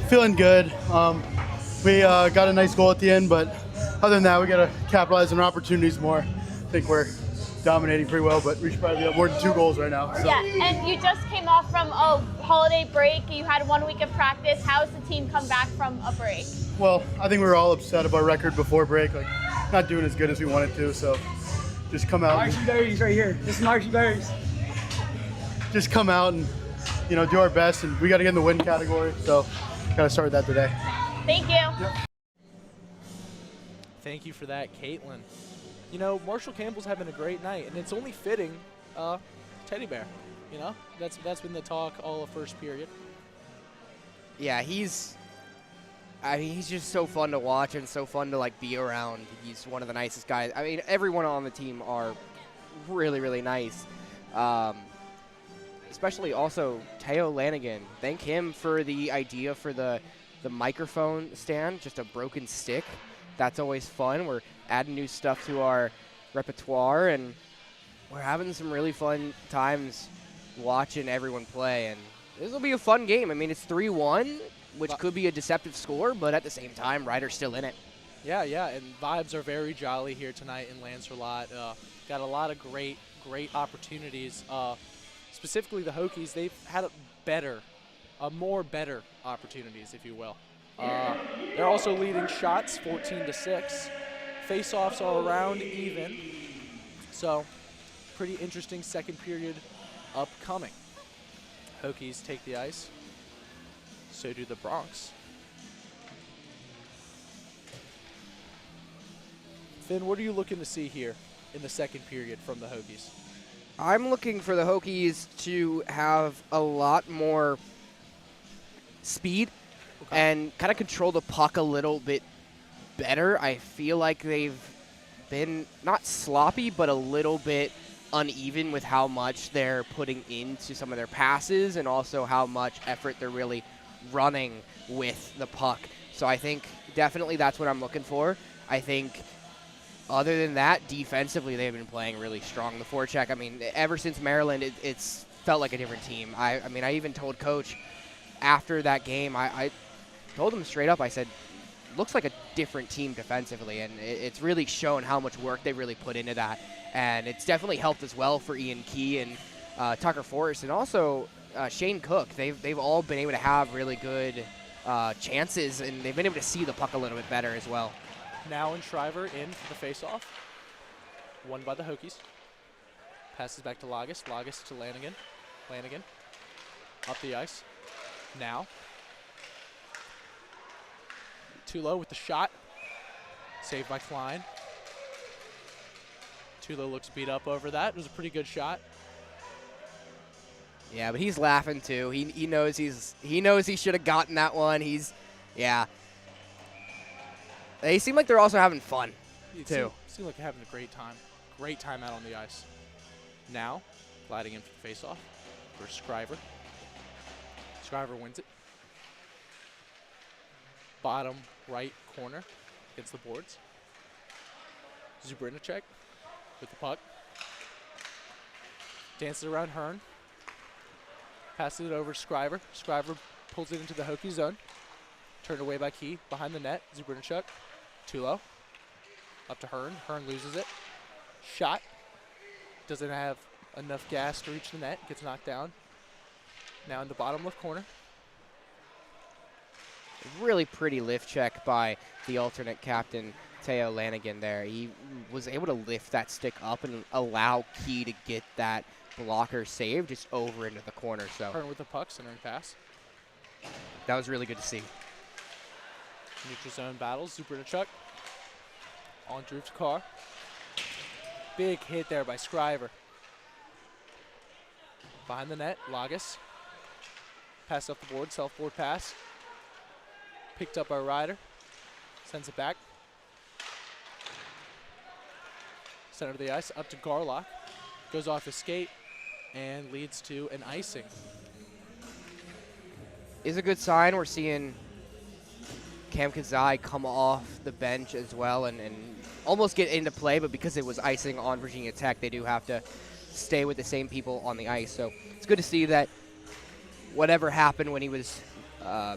Feeling good. We got a nice goal at the end, but other than that, we got to capitalize on our opportunities more. I think we're dominating pretty well, but we should probably have more than 2 goals right now. So. Yeah, and you just came off from a holiday break. You had 1 week of practice. How's the team come back from a break? Well, I think we were all upset about our record before break, like not doing as good as we wanted to. So just come out. Marshy Berries right here. This is Marshy Berries. Just come out and do our best, and we got to get in the win category. So got to start with that today. Thank you. Yep. Thank you for that, Caitlin. Marshall Campbell's having a great night, and it's only fitting teddy bear. That's been the talk all of first period. Yeah, he's just so fun to watch and so fun to be around. He's one of the nicest guys. I mean, everyone on the team are really, really nice. Especially also Teo Lanigan. Thank him for the idea for the microphone stand, just a broken stick. That's always fun. We're adding new stuff to our repertoire, and we're having some really fun times watching everyone play. And this will be a fun game. I mean, it's 3-1, which could be a deceptive score, but at the same time, Ryder's still in it. Yeah, and vibes are very jolly here tonight in Lancerlot. Got a lot of great opportunities. Specifically, the Hokies, they've had more better opportunities, if you will. They're also leading shots 14-6. Face-offs are around even. So, pretty interesting second period upcoming. Hokies take the ice. So do the Bronx. Finn, what are you looking to see here in the second period from the Hokies? I'm looking for the Hokies to have a lot more speed and kind of control the puck a little bit better. I feel like they've been not sloppy, but a little bit uneven with how much they're putting into some of their passes and also how much effort they're really running with the puck. So I think definitely that's what I'm looking for. I think other than that, defensively, they've been playing really strong. The forecheck, I mean, ever since Maryland, it's felt like a different team. I mean, I even told Coach after that game, I told him straight up, I said, looks like a different team defensively, and it's really shown how much work they really put into that. And it's definitely helped as well for Ian Key and Tucker Forrest, and also Shane Cook. They've all been able to have really good chances, and they've been able to see the puck a little bit better as well. Now and Shriver in for the face-off. Won by the Hokies. Passes back to Lagus. Lagus to Lanigan. Lanigan up the ice. Now. Tulo with the shot. Saved by Klein. Tulo looks beat up over that. It was a pretty good shot. Yeah, but he's laughing too. He knows he should have gotten that one. Yeah. They seem like they're also having fun, too. Seem like they're having a great time. Great time out on the ice. Now, gliding in for the face-off for Scriver. Scriver wins it. Bottom right corner against the boards. Zubrinacek with the puck. Dances around Hearn. Passes it over to Scriver. Scriver pulls it into the Hokie zone. Turned away by Key. Behind the net, Zubrinacek. Tulo. Up to Hearn. Hearn loses it. Shot. Doesn't have enough gas to reach the net. Gets knocked down. Now in the bottom left corner. Really pretty lift check by the alternate captain, Teo Lanigan there. He was able to lift that stick up and allow Key to get that blocker save just over into the corner. So Hearn with the puck, centering pass. That was really good to see. Neutral zone battles. Zubrinacek on Drew's car. Big hit there by Scriver. Behind the net, Lagus. Pass up the board, self-board pass. Picked up by Ryder. Sends it back. Center of the ice, up to Garlock. Goes off his skate and leads to an icing. Is a good sign. We're seeing Cam Kazai come off the bench as well and almost get into play, but because it was icing on Virginia Tech, they do have to stay with the same people on the ice. So it's good to see that whatever happened when he was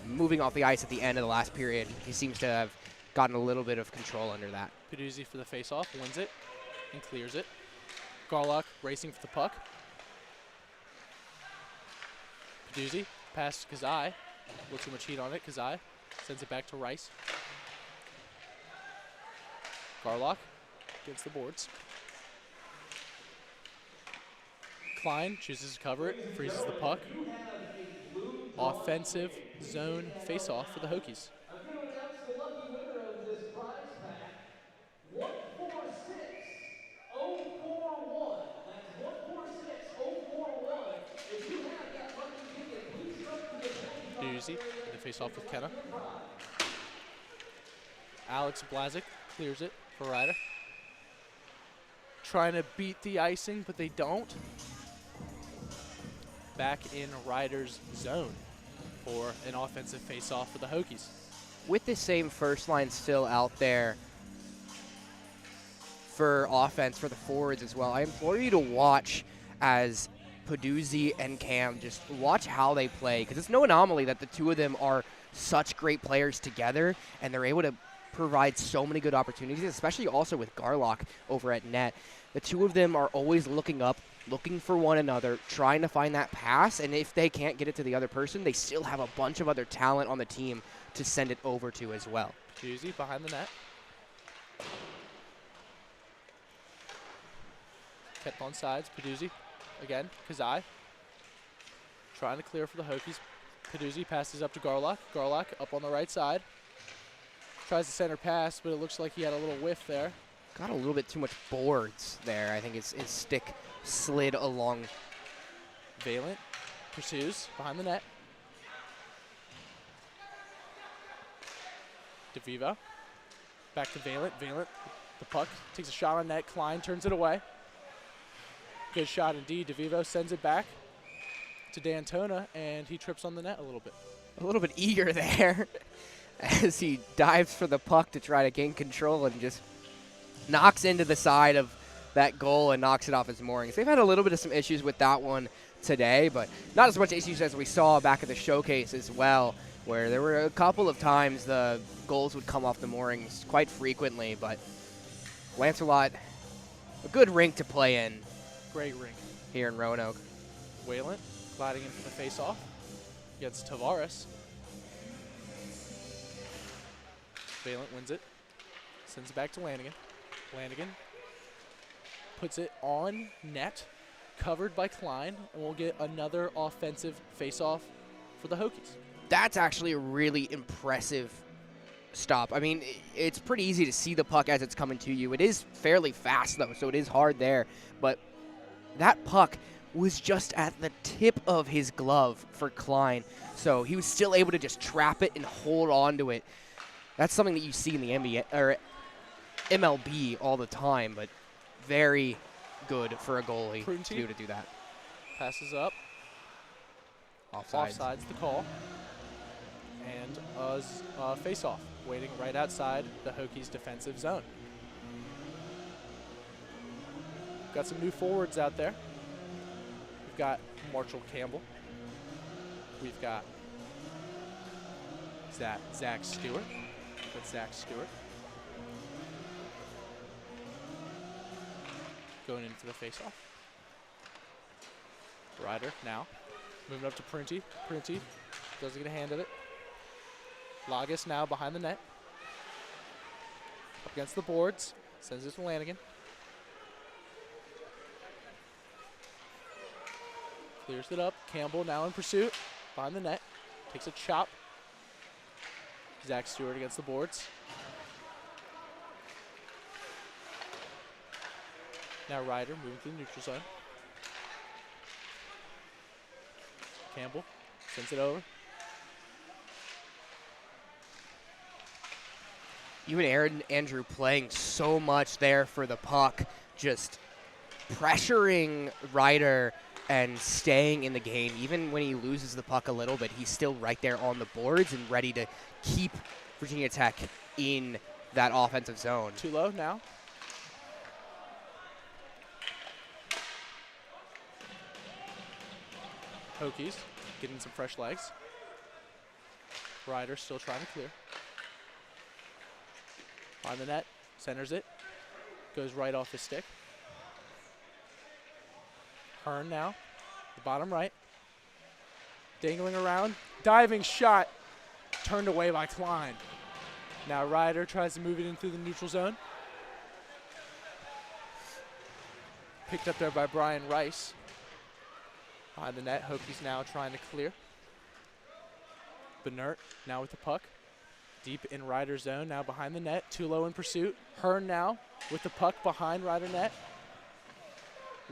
moving off the ice at the end of the last period, he seems to have gotten a little bit of control under that. Peduzzi for the faceoff, wins it and clears it. Garlock racing for the puck. Peduzzi, pass to Kazai. A little too much heat on it. Kazai sends it back to Rice. Garlock against the boards. Klein chooses to cover it, freezes the puck. Offensive zone face-off for the Hokies. I'm going to announce the lucky winner of this prize pack. 146041. That's 146041. If you have that lucky ticket, please come to the penalty box. Peduzzi in the face-off with Kenna. Alex Blazik clears it for Ryder. Trying to beat the icing, but they don't. Back in Ryder's zone for an offensive face-off for the Hokies. With the same first line still out there for offense for the forwards as well, I implore you to watch as Peduzzi and Cam just watch how they play, because it's no anomaly that the two of them are such great players together, and they're able to provide so many good opportunities, especially also with Garlock over at net. The two of them are always looking up, looking for one another, trying to find that pass, and if they can't get it to the other person, they still have a bunch of other talent on the team to send it over to as well. Peduzzi behind the net. Kept on sides, Peduzzi again, Kazai. Trying to clear for the Hokies. Peduzzi passes up to Garlock. Garlock up on the right side. Tries to center pass, but it looks like he had a little whiff there. Got a little bit too much boards there. I think his stick slid along. Valent pursues behind the net. DeVivo. Back to Valent. Valent, the puck, takes a shot on net. Klein turns it away. Good shot indeed. DeVivo sends it back to D'Antona, and he trips on the net a little bit. A little bit eager there as he dives for the puck to try to gain control and just knocks into the side of that goal and knocks it off his moorings. They've had a little bit of some issues with that one today, but not as much issues as we saw back at the showcase as well, where there were a couple of times the goals would come off the moorings quite frequently, but Lancelot, a good rink to play in. Great rink. Here in Roanoke. Wayland gliding in for the face-off against Tavares. Valent wins it. Sends it back to Lanigan. Lanigan puts it on net, covered by Klein, and we'll get another offensive face-off for the Hokies. That's actually a really impressive stop. I mean, it's pretty easy to see the puck as it's coming to you. It is fairly fast, though, so it is hard there. But that puck was just at the tip of his glove for Klein, so he was still able to just trap it and hold on to it. That's something that you see in the NBA or MLB all the time, but very good for a goalie to be able to do that. Passes up. Offsides. Offsides the call. And face-off, waiting right outside the Hokies' defensive zone. Got some new forwards out there. We've got Marshall Campbell. We've got Zach Stewart. That's Zach Stewart. Going in for the face-off. Ryder now. Moving up to Prunty. Prunty doesn't get a hand of it. Lagas now behind the net. Up against the boards. Sends it to Lanigan. Clears it up. Campbell now in pursuit. Behind the net. Takes a chop. Zach Stewart against the boards. Now Ryder moving to the neutral zone. Campbell sends it over. You and Aaron Andrew playing so much there for the puck, just pressuring Ryder and staying in the game. Even when he loses the puck a little bit, he's still right there on the boards and ready to keep Virginia Tech in that offensive zone. Too low now. Hokies getting some fresh legs. Ryder still trying to clear. On the net, centers it. Goes right off his stick. Hearn now, the bottom right. Dangling around, diving shot. Turned away by Klein. Now Ryder tries to move it into the neutral zone. Picked up there by Brian Rice. Behind the net, Hokies now trying to clear. Benert now with the puck. Deep in Ryder's zone, now behind the net. Too low in pursuit. Hearn now with the puck behind Ryder net.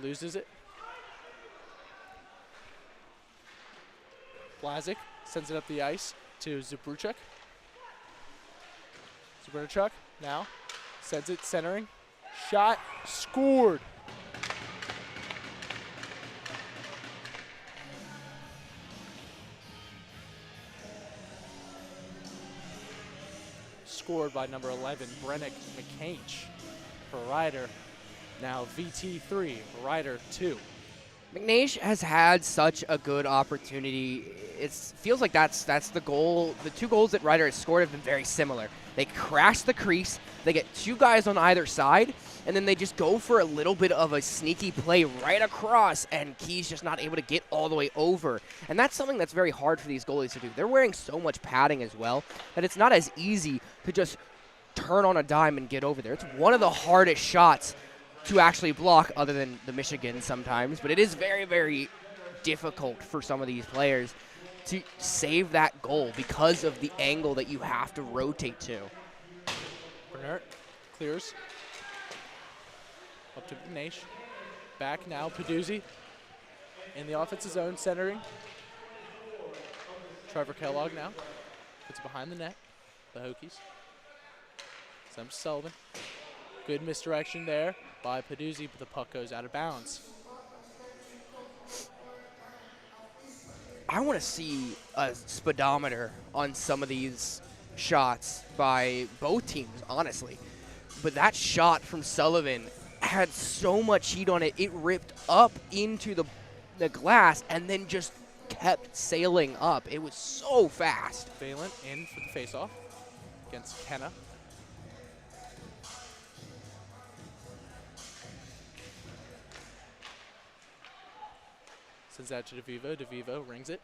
Loses it. Blazik sends it up the ice to Zabruchuk. Zabruchuk now sends it centering. Shot, scored. Scored by number 11, Brennick McCanch for Ryder. Now VT3, Ryder 2. McNaish has had such a good opportunity. It feels like that's the goal. The two goals that Ryder has scored have been very similar. They crash the crease, they get two guys on either side, and then they just go for a little bit of a sneaky play right across, and Key's just not able to get all the way over. And that's something that's very hard for these goalies to do. They're wearing so much padding as well that it's not as easy to just turn on a dime and get over there. It's one of the hardest shots to actually block, other than the Michigan sometimes, but it is very, very difficult for some of these players to save that goal because of the angle that you have to rotate to. Bernert clears. Up to Nash. Back now, Peduzzi in the offensive zone, centering. Trevor Kellogg now puts it behind the net, the Hokies. Sam Sullivan. Good misdirection there by Peduzzi, but the puck goes out of bounds. I want to see a speedometer on some of these shots by both teams, honestly. But that shot from Sullivan had so much heat on it, it ripped up into the glass and then just kept sailing up. It was so fast. Valen in for the faceoff against Kenna. Sends that to DeVivo. DeVivo rings it.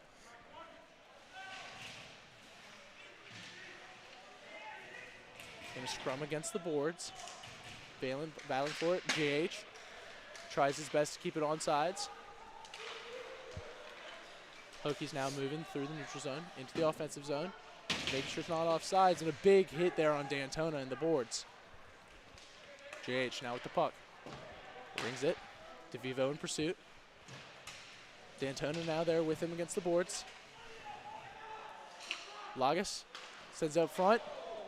In a scrum against the boards. Valen battling for it. JH tries his best to keep it on sides. Hokies now moving through the neutral zone into the offensive zone. Making sure it's not off sides, and a big hit there on D'Antona in the boards. JH now with the puck. Rings it. DeVivo in pursuit. D'Antona now there with him against the boards. Lagas sends out front.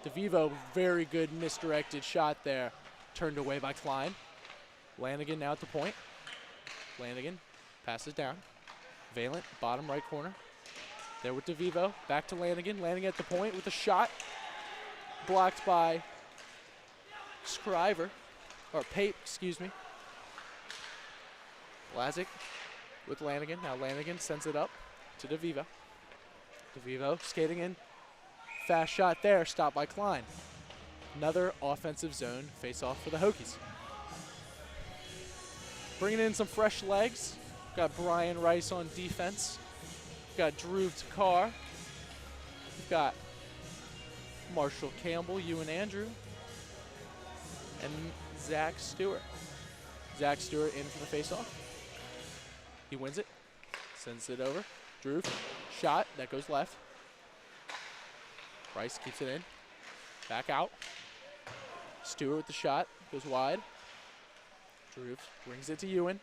DeVivo, very good misdirected shot there. Turned away by Klein. Lanigan now at the point. Lanigan passes down. Valent, bottom right corner. There with DeVivo. Back to Lanigan. Lanigan at the point with a shot. Blocked by Scriver. Or Pape, excuse me. Blazik with Lanigan. Now Lanigan sends it up to DeVivo. DeVivo skating in. Fast shot there, stopped by Klein. Another offensive zone face-off for the Hokies. Bringing in some fresh legs. Got Brian Rice on defense. Got Drew Takar. We've got Marshall Campbell, Ewan Andrew, and Zach Stewart. Zach Stewart in for the face-off. He wins it, sends it over. Drew, shot, that goes left. Rice keeps it in, back out. Stewart with the shot, goes wide. Drew brings it to Ewan.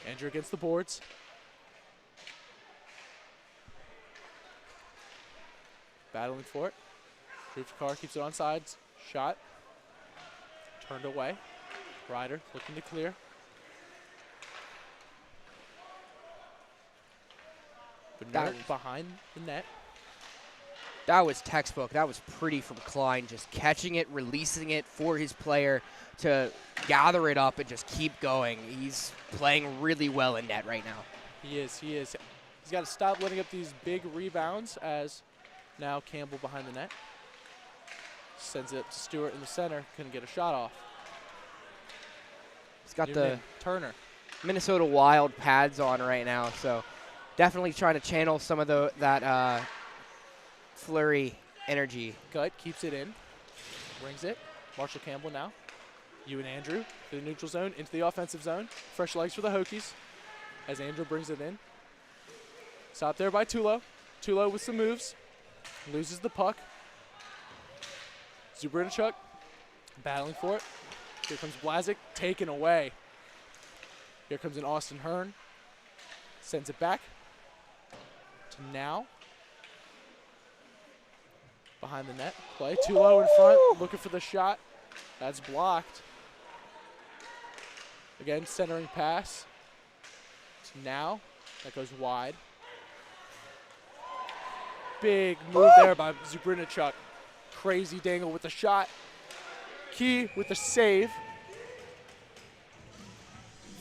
Andrew against the boards. Battling for it. Drew Takar keeps it on sides. Shot, turned away. Ryder looking to clear. Bernard behind the net. That was textbook. That was pretty from Klein, just catching it, releasing it for his player to gather it up and just keep going. He's playing really well in net right now. He is. He's got to stop letting up these big rebounds as now Campbell behind the net. Sends it up to Stewart in the center. Couldn't get a shot off. He's got the Turner. Minnesota Wild pads on right now, so definitely trying to channel some of that flurry energy. Gut keeps it in. Brings it. Marshall Campbell now. You and Andrew to the neutral zone, into the offensive zone. Fresh legs for the Hokies as Andrew brings it in. Stopped there by Tulo. Tulo with some moves. Loses the puck. Zubrinichuk battling for it. Here comes Blazik, taken away. Here comes an Austin Hearn. Sends it back to now. Behind the net. Play too low in front, looking for the shot. That's blocked. Again, centering pass. To now. That goes wide. Big move there by Zubrinichuk. Crazy dangle with the shot. Key with the save.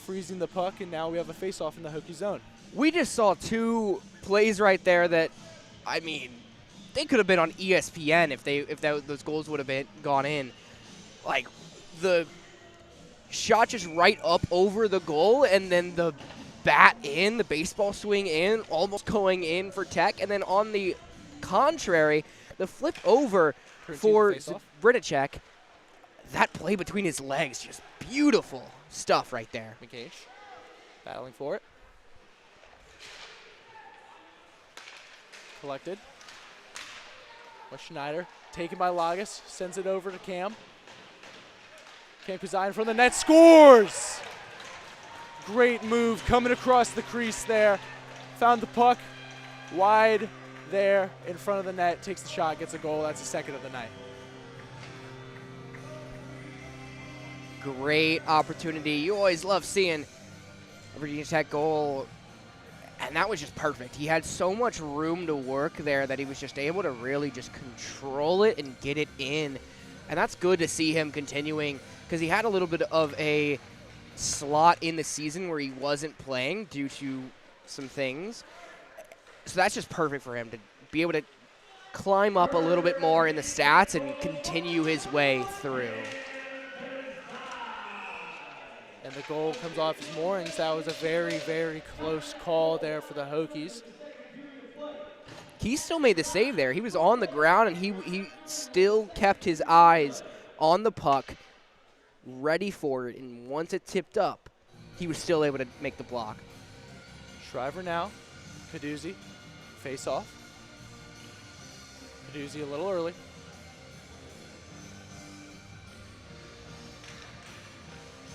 Freezing the puck, and now we have a face-off in the Hokie zone. We just saw two plays right there that, I mean, they could have been on ESPN if those goals would have gone in. Like, the shot just right up over the goal, and then the bat in, the baseball swing in, almost going in for Tech, and then on the contrary, the flip over for Briticek. That play between his legs, just beautiful stuff right there. McCage battling for it. Collected. Wes Schneider taken by Lagas, sends it over to Cam. Cam Kazai from the net, scores! Great move coming across the crease there. Found the puck wide there in front of the net, takes the shot, gets a goal. That's the second of the night. Great opportunity. You always love seeing a Virginia Tech goal, and that was just perfect. He had so much room to work there that he was just able to really just control it and get it in, and that's good to see him continuing because he had a little bit of a slot in the season where he wasn't playing due to some things, so that's just perfect for him to be able to climb up a little bit more in the stats and continue his way through. And the goal comes off his moorings. That was a very, very close call there for the Hokies. He still made the save there. He was on the ground, and he still kept his eyes on the puck, ready for it. And once it tipped up, he was still able to make the block. Shriver now. Peduzzi. Face off. Peduzzi a little early.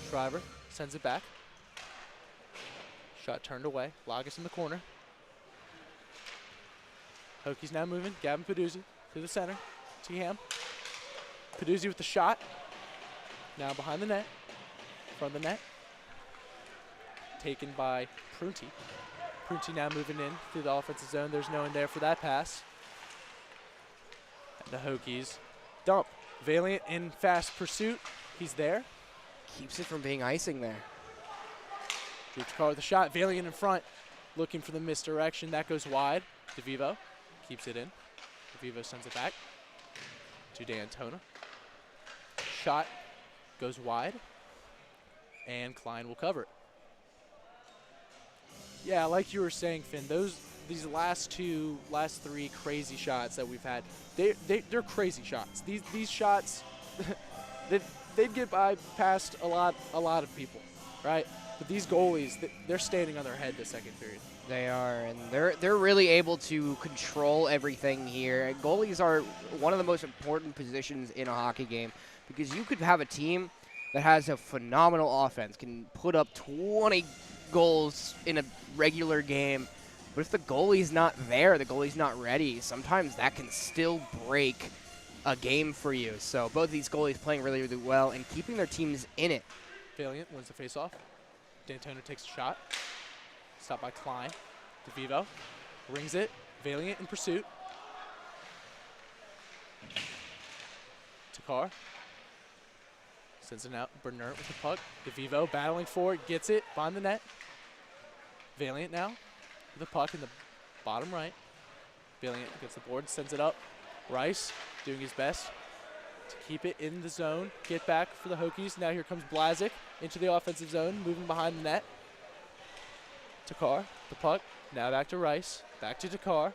Shriver sends it back. Shot turned away. Lagas in the corner. Hokies now moving. Gavin Peduzzi to the center. T-Ham. Peduzzi with the shot. Now behind the net. From the net. Taken by Prunty. Prunty now moving in through the offensive zone. There's no one there for that pass. And the Hokies dump. Valiant in fast pursuit. He's there. Keeps it from being icing there. Drew Takar with the shot. Valiant in front. Looking for the misdirection. That goes wide. DeVivo keeps it in. DeVivo sends it back to D'Antona. Shot goes wide. And Klein will cover it. Yeah, like you were saying, Finn, these last three crazy shots that we've had, they're crazy shots. These shots, they'd get by past a lot of people, right? But these goalies, they're standing on their head the second period. They are, and they're really able to control everything here. Goalies are one of the most important positions in a hockey game because you could have a team that has a phenomenal offense, can put up 20 goals in a regular game, but if the goalie's not there, the goalie's not ready, sometimes that can still break a game for you. So both of these goalies playing really, really well and keeping their teams in it. Valiant wins the faceoff. D'Antona takes a shot. Stopped by Klein. DeVivo rings it. Valiant in pursuit. Takar. Sends it out. Bernert with the puck. DeVivo battling for it. Gets it. Behind the net. Valiant now with the puck in the bottom right. Valiant gets the board. Sends it up. Rice doing his best to keep it in the zone. Get back for the Hokies. Now here comes Blazik into the offensive zone. Moving behind the net. Takar. The puck. Now back to Rice. Back to Takar.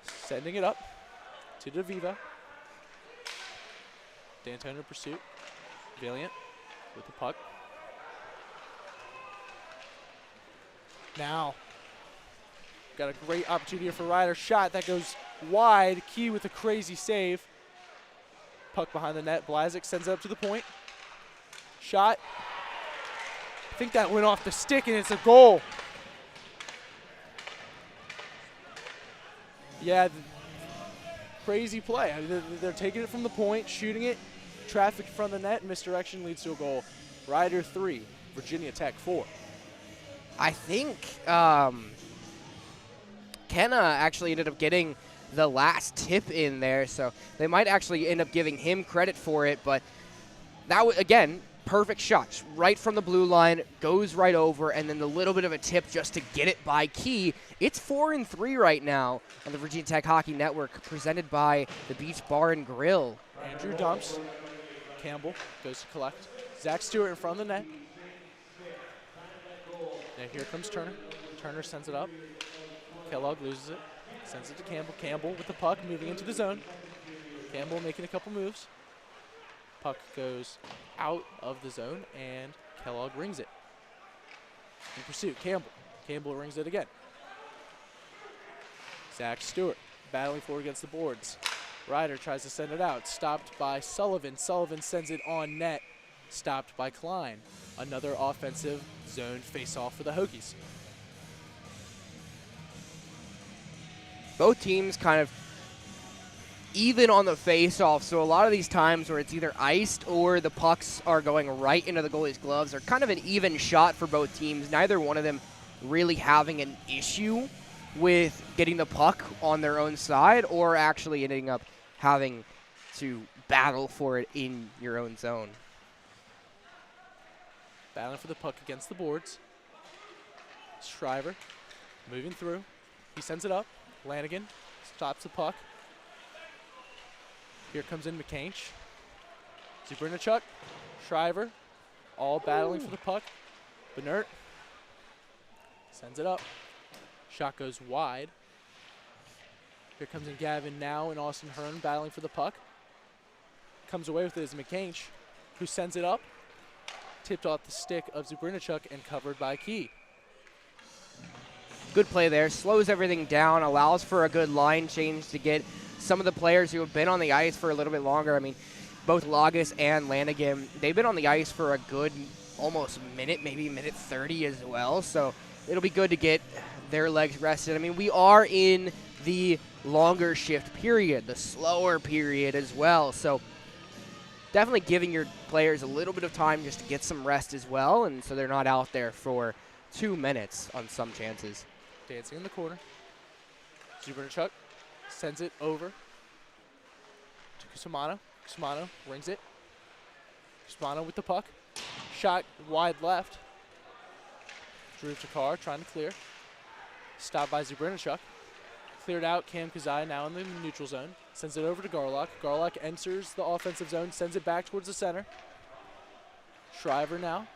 Sending it up to DeVivo. D'Antona in pursuit. Valiant with the puck. Now, got a great opportunity here for Ryder. Shot that goes wide. Key with a crazy save. Puck behind the net. Blazik sends it up to the point. Shot. I think that went off the stick and it's a goal. Yeah, crazy play. I mean, they're taking it from the point, shooting it, traffic in front of the net, misdirection leads to a goal. Ryder 3, Virginia Tech 4. I think Kenna actually ended up getting the last tip in there, so they might actually end up giving him credit for it, but that was, again, perfect shot. Right from the blue line, goes right over, and then the little bit of a tip just to get it by Key. It's 4-3 right now on the Virginia Tech Hockey Network, presented by the Beach Bar and Grill. Andrew dumps. Campbell goes to collect. Zach Stewart in front of the net. And here comes Turner. Turner sends it up. Kellogg loses it. Sends it to Campbell. Campbell with the puck, moving into the zone. Campbell making a couple moves. Puck goes out of the zone, and Kellogg rings it. In pursuit, Campbell. Campbell rings it again. Zach Stewart battling forward against the boards. Ryder tries to send it out. Stopped by Sullivan. Sullivan sends it on net. Stopped by Klein. Another offensive zone face-off for the Hokies. Both teams kind of even on the face-off, so a lot of these times where it's either iced or the pucks are going right into the goalie's gloves are kind of an even shot for both teams. Neither one of them really having an issue with getting the puck on their own side or actually ending up having to battle for it in your own zone. Battling for the puck against the boards. Shriver moving through. He sends it up. Lanigan stops the puck. Here comes in McCainch. Zubrinichuk, Shriver, all battling for the puck. Bernert sends it up. Shot goes wide. Here comes in Gavin now and Austin Hearn battling for the puck. Comes away with it as McCainch, who sends it up. Tipped off the stick of Zubrinichuk and covered by Key. Good play there. Slows everything down, allows for a good line change to get some of the players who have been on the ice for a little bit longer. I mean, both Lagus and Lanigan, they've been on the ice for a good almost minute, maybe minute 30 as well. So it'll be good to get their legs rested. I mean, we are in the longer shift period, the slower period as well. So definitely giving your players a little bit of time just to get some rest as well, and so they're not out there for 2 minutes on some chances. Dancing in the corner. Zubrinichuk sends it over to Kusumano. Kusumano rings it. Kusumano with the puck. Shot wide left. Drew Takar trying to clear. Stopped by Zubrinichuk. Cleared out. Cam Kazai now in the neutral zone. Sends it over to Garlock. Garlock enters the offensive zone. Sends it back towards the center. Shriver now.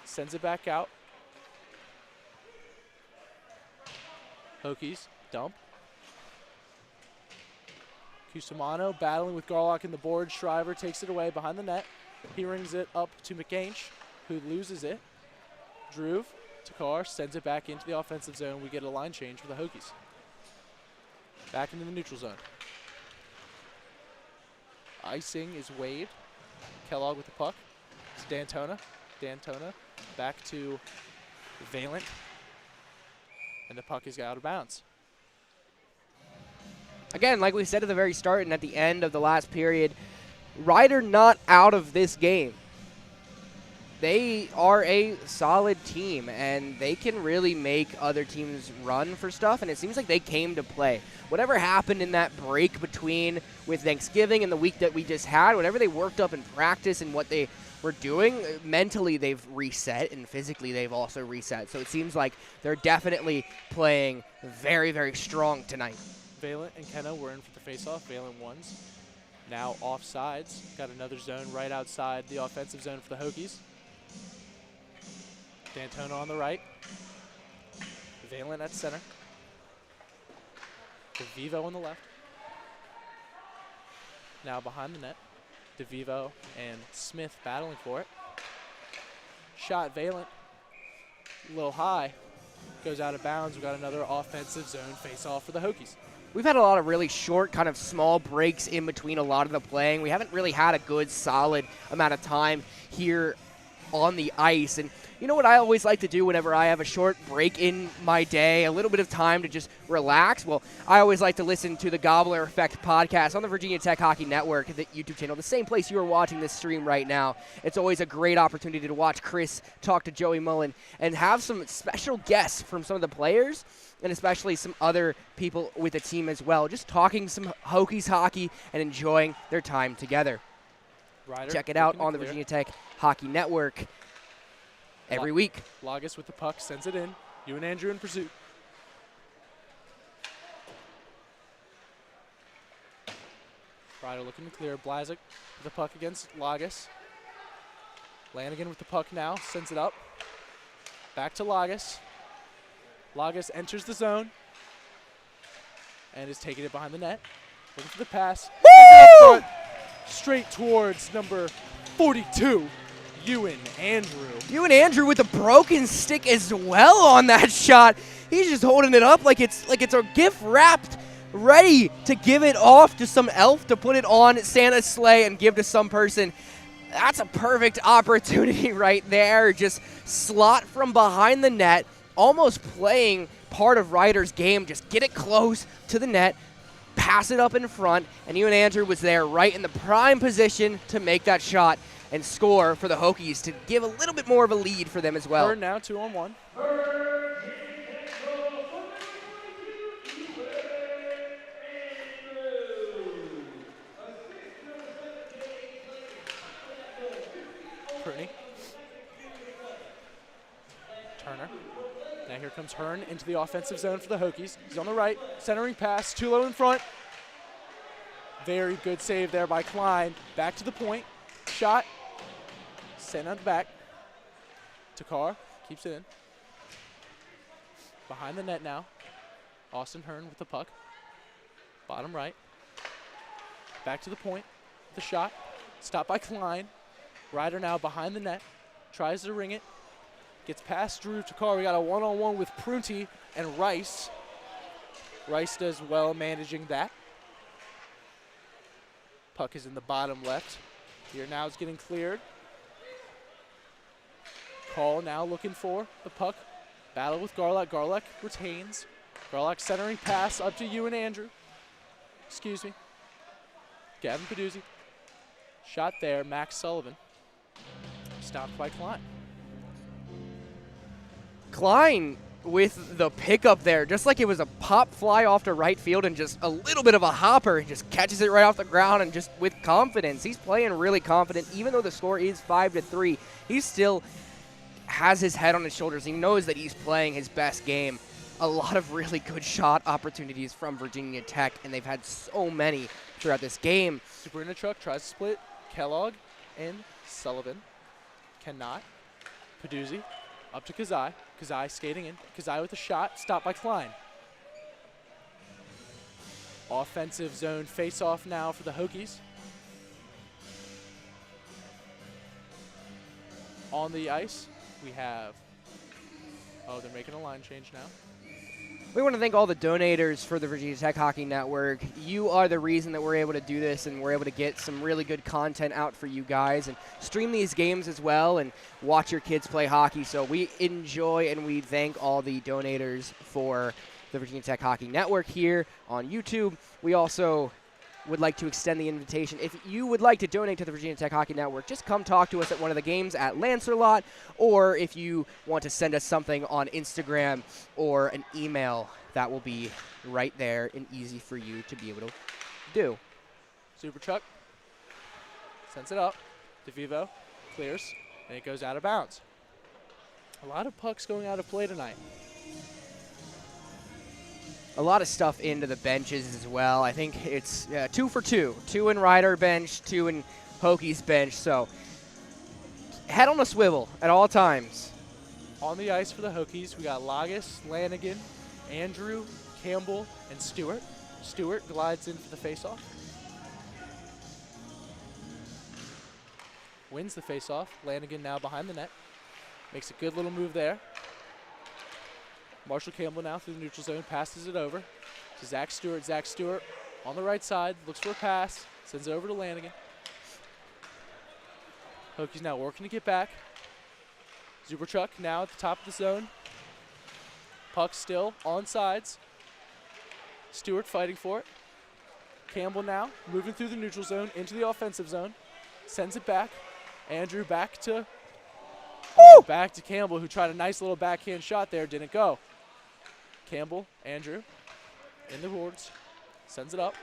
Sends it back out. Hokies dump. Kusumano battling with Garlock in the board. Shriver takes it away behind the net. He rings it up to McCainch, who loses it. Drew Takar sends it back into the offensive zone. We get a line change for the Hokies. Back into the neutral zone. Icing is waved. Kellogg with the puck. It's D'Antona. D'Antona back to Valent. And the puck is out of bounds. Again, like we said at the very start and at the end of the last period, Ryder not out of this game. they are a solid team, and they can really make other teams run for stuff, and it seems like they came to play. Whatever happened in that break between with Thanksgiving and the week that we just had, whatever they worked up in practice and what they were doing, mentally they've reset, and physically they've also reset. So it seems like they're definitely playing very, very strong tonight. Valent and Kenna were in for the face-off. Valent ones. Now offsides. Got another zone right outside the offensive zone for the Hokies. D'Antona on the right. Valent at center. DeVivo on the left. Now behind the net. DeVivo and Smith battling for it. Shot Valent. A little high. Goes out of bounds. We've got another offensive zone face-off for the Hokies. We've had a lot of really short, kind of small breaks in between a lot of the playing. We haven't really had a good, solid amount of time here on the ice. And you know what I always like to do whenever I have a short break in my day, a little bit of time to just relax? Well, I always like to listen to the Gobbler Effect podcast on the Virginia Tech Hockey Network, the YouTube channel, the same place you are watching this stream right now. It's always a great opportunity to watch Chris talk to Joey Mullen and have some special guests from some of the players and especially some other people with the team as well, just talking some Hokies hockey and enjoying their time together. Ryder Check it out on the Virginia Tech Hockey Network every week. Lagus with the puck, sends it in. You and Andrew in pursuit. Ryder looking to clear. Blazik with the puck against Lagus. Lanigan with the puck now, sends it up. Back to Lagus. Lagus enters the zone and is taking it behind the net. Looking for the pass. Woo! Straight towards number 42, Ewan Andrew. Ewan Andrew with a broken stick as well on that shot. He's just holding it up like it's a gift wrapped, ready to give it off to some elf to put it on Santa's sleigh and give to some person. That's a perfect opportunity right there. Just slot from behind the net, almost playing part of Ryder's game. Just get it close to the net, pass it up in front, and Ewan Andrew was there right in the prime position to make that shot and score for the Hokies to give a little bit more of a lead for them as well. Hearn now 2-on-1. Courtney. Turner. Now here comes Hearn into the offensive zone for the Hokies. He's on the right, centering pass, too low in front. Very good save there by Klein. Back to the point. Shot. Sent out the back. Takar keeps it in. Behind the net now. Austin Hearn with the puck. Bottom right. Back to the point. The shot. Stopped by Klein. Ryder now behind the net. Tries to ring it. Gets past Drew Takar. We got a one-on-one with Prunty and Rice. Rice does well managing that. Puck is in the bottom left. Here now is getting cleared. Call now looking for the puck. Battle with Garlock. Garlock retains. Garlock centering pass up to Ewan Andrew. Excuse me. Gavin Peduzzi. Shot there. Max Sullivan. Stopped by Klein. Klein with the pickup there, just like it was a pop fly off to right field and just a little bit of a hopper. He just catches it right off the ground and just with confidence. He's playing really confident. Even though the score is 5-3, he still has his head on his shoulders. He knows that he's playing his best game. A lot of really good shot opportunities from Virginia Tech, and they've had so many throughout this game. Super in the truck, tries to split. Kellogg and Sullivan. Cannot. Peduzzi up to Kazai. Kazai skating in. Kazai with a shot. Stopped by Klein. Offensive zone face-off now for the Hokies. On the ice, we have... Oh, they're making a line change now. We want to thank all the donators for the Virginia Tech Hockey Network. You are the reason that we're able to do this, and we're able to get some really good content out for you guys and stream these games as well and watch your kids play hockey. So we enjoy and we thank all the donators for the Virginia Tech Hockey Network here on YouTube. We also would like to extend the invitation. If you would like to donate to the Virginia Tech Hockey Network, just come talk to us at one of the games at Lancerlot, or if you want to send us something on Instagram or an email, that will be right there and easy for you to be able to do. Super Chuck sends it up. DeVivo clears, and it goes out of bounds. A lot of pucks going out of play tonight. A lot of stuff into the benches as well. I think it's 2 for 2. 2 in Ryder bench, 2 in Hokies bench. So head on a swivel at all times. On the ice for the Hokies, we got Lagus, Lanigan, Andrew, Campbell, and Stewart. Stewart glides in for the faceoff. Wins the faceoff. Lanigan now behind the net. Makes a good little move there. Marshall Campbell now through the neutral zone, passes it over to Zach Stewart. Zach Stewart on the right side, looks for a pass, sends it over to Lanigan. Hokies now working to get back. Zuberchuk now at the top of the zone. Puck still on sides. Stewart fighting for it. Campbell now moving through the neutral zone into the offensive zone. Sends it back. Andrew back to Campbell, who tried a nice little backhand shot there, didn't go. Campbell, Andrew, in the boards, sends it up.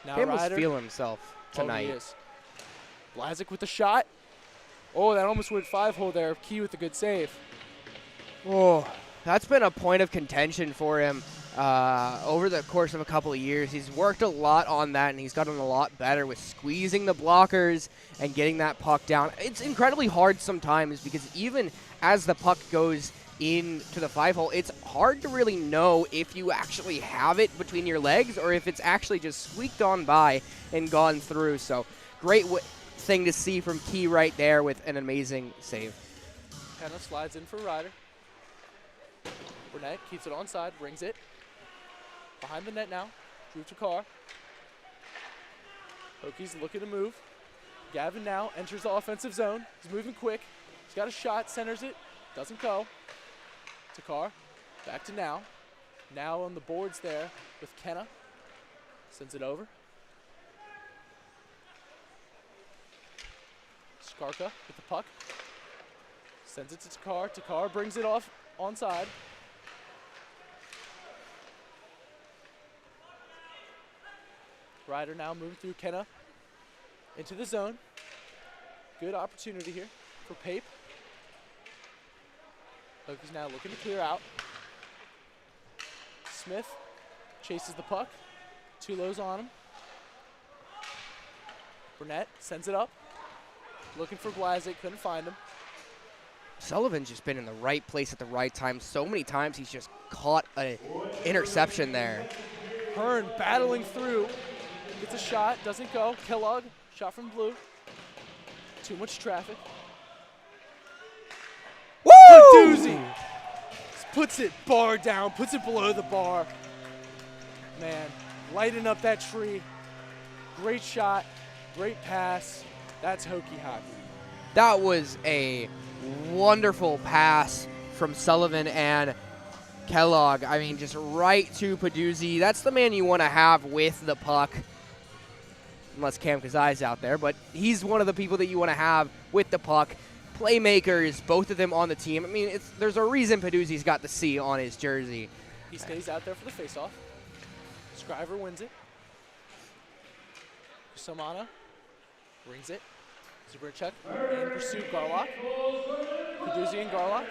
Now Campbell's Ryder. feeling himself tonight. Oh, he is. Blazik with the shot. Oh, that almost went 5-hole there. Key with a good save. Oh, that's been a point of contention for him over the course of a couple of years. He's worked a lot on that, and he's gotten a lot better with squeezing the blockers and getting that puck down. It's incredibly hard sometimes because even as the puck goes into the 5-hole, it's hard to really know if you actually have it between your legs or if it's actually just squeaked on by and gone through. So great thing to see from Key right there with an amazing save. Kenna slides in for Ryder. Burnett keeps it onside, rings it. Behind the net now, Drew Takar. Hokies looking to move. Gavin now enters the offensive zone. He's moving quick. He's got a shot, centers it, doesn't go. Takar, back to now. Now on the boards there with Kenna. Sends it over. Skarka with the puck. Sends it to Takar. Takar brings it off onside. Ryder now moving through Kenna into the zone. Good opportunity here for Pape. Hokies now looking to clear out. Smith chases the puck. Two lows on him. Burnett sends it up. Looking for Blazik, couldn't find him. Sullivan's just been in the right place at the right time. So many times he's just caught an interception there. Hearn battling through. Gets a shot, doesn't go. Kellogg, shot from blue. Too much traffic. Woo! Doozy. Puts it bar down, puts it below the bar. Man, lighting up that tree. Great shot, great pass. That's Hokie hockey. That was a wonderful pass from Sullivan and Kellogg. I mean, just right to Paduzzi. That's the man you want to have with the puck. Unless Cam Kazai's out there, but he's one of the people that you want to have with the puck. Playmakers, both of them on the team. I mean, there's a reason Paduzzi's got the C on his jersey. He stays out there for the faceoff. Scriver wins it. Samana rings it. Zuberchuk in pursuit, Garlock. Paduzzi and Garlock.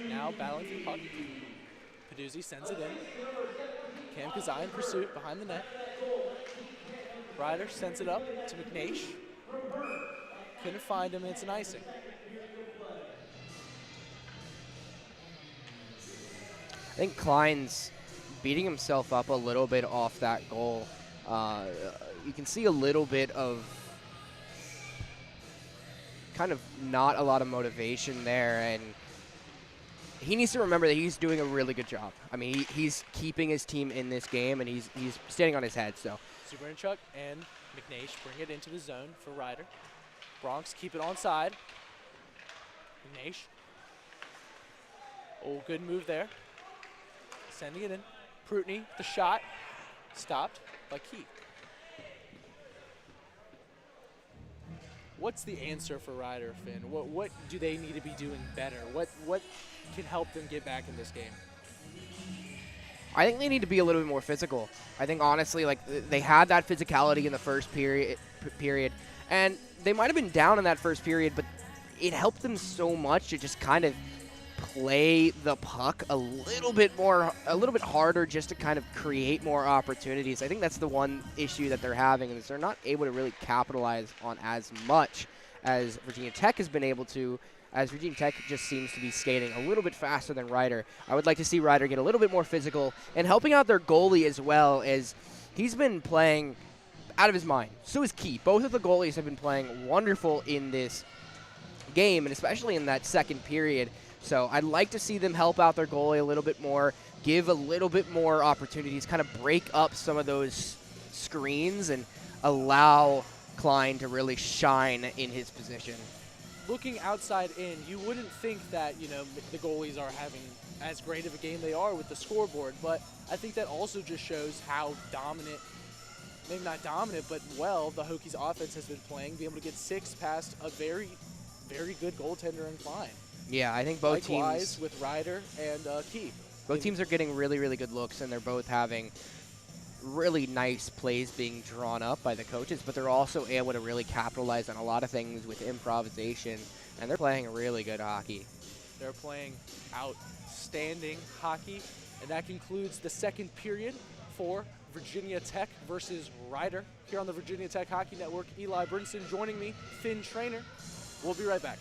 Now battling for the puck. Paduzzi sends it in. Cam Kazai in pursuit behind the net. Ryder sends it up to McNeish. Couldn't find him, it's an icing. I think Klein's beating himself up a little bit off that goal. You can see a little bit of kind of not a lot of motivation there, and he needs to remember that he's doing a really good job. I mean, he's keeping his team in this game, and he's standing on his head. So Zuberchuk and McNeish bring it into the zone for Ryder. Bronx keep it onside. McNeish. Oh, good move there. Sending it in. Prutney, the shot. Stopped. by Key. What's the answer for Ryder, Finn? What do they need to be doing better? What can help them get back in this game? I think they need to be a little bit more physical. I think honestly, like they had that physicality in the first period, and they might have been down in that first period, but it helped them so much to just kind of play the puck a little bit harder, just to kind of create more opportunities. I think that's the one issue that they're having, is they're not able to really capitalize on as much as Virginia Tech has been able to, as Virginia Tech just seems to be skating a little bit faster than Ryder. I would like to see Ryder get a little bit more physical, and helping out their goalie as well, as he's been playing out of his mind. So is Key. Both of the goalies have been playing wonderful in this game, and especially in that second period. So I'd like to see them help out their goalie a little bit more, give a little bit more opportunities, kind of break up some of those screens and allow Klein to really shine in his position. Looking outside in, you wouldn't think that, the goalies are having as great of a game they are with the scoreboard, but I think that also just shows how dominant, maybe not dominant, but well, the Hokies offense has been playing, being able to get 6 past a very, very good goaltender in Klein. Yeah, I think both Likewise teams with Ryder and Key. Both teams are getting really, really good looks, and they're both having really nice plays being drawn up by the coaches, but they're also able to really capitalize on a lot of things with improvisation, and they're playing really good hockey. They're playing outstanding hockey, and that concludes the second period for Virginia Tech versus Ryder here on the Virginia Tech Hockey Network. Eli Brinson joining me, Finn Trainer. We'll be right back.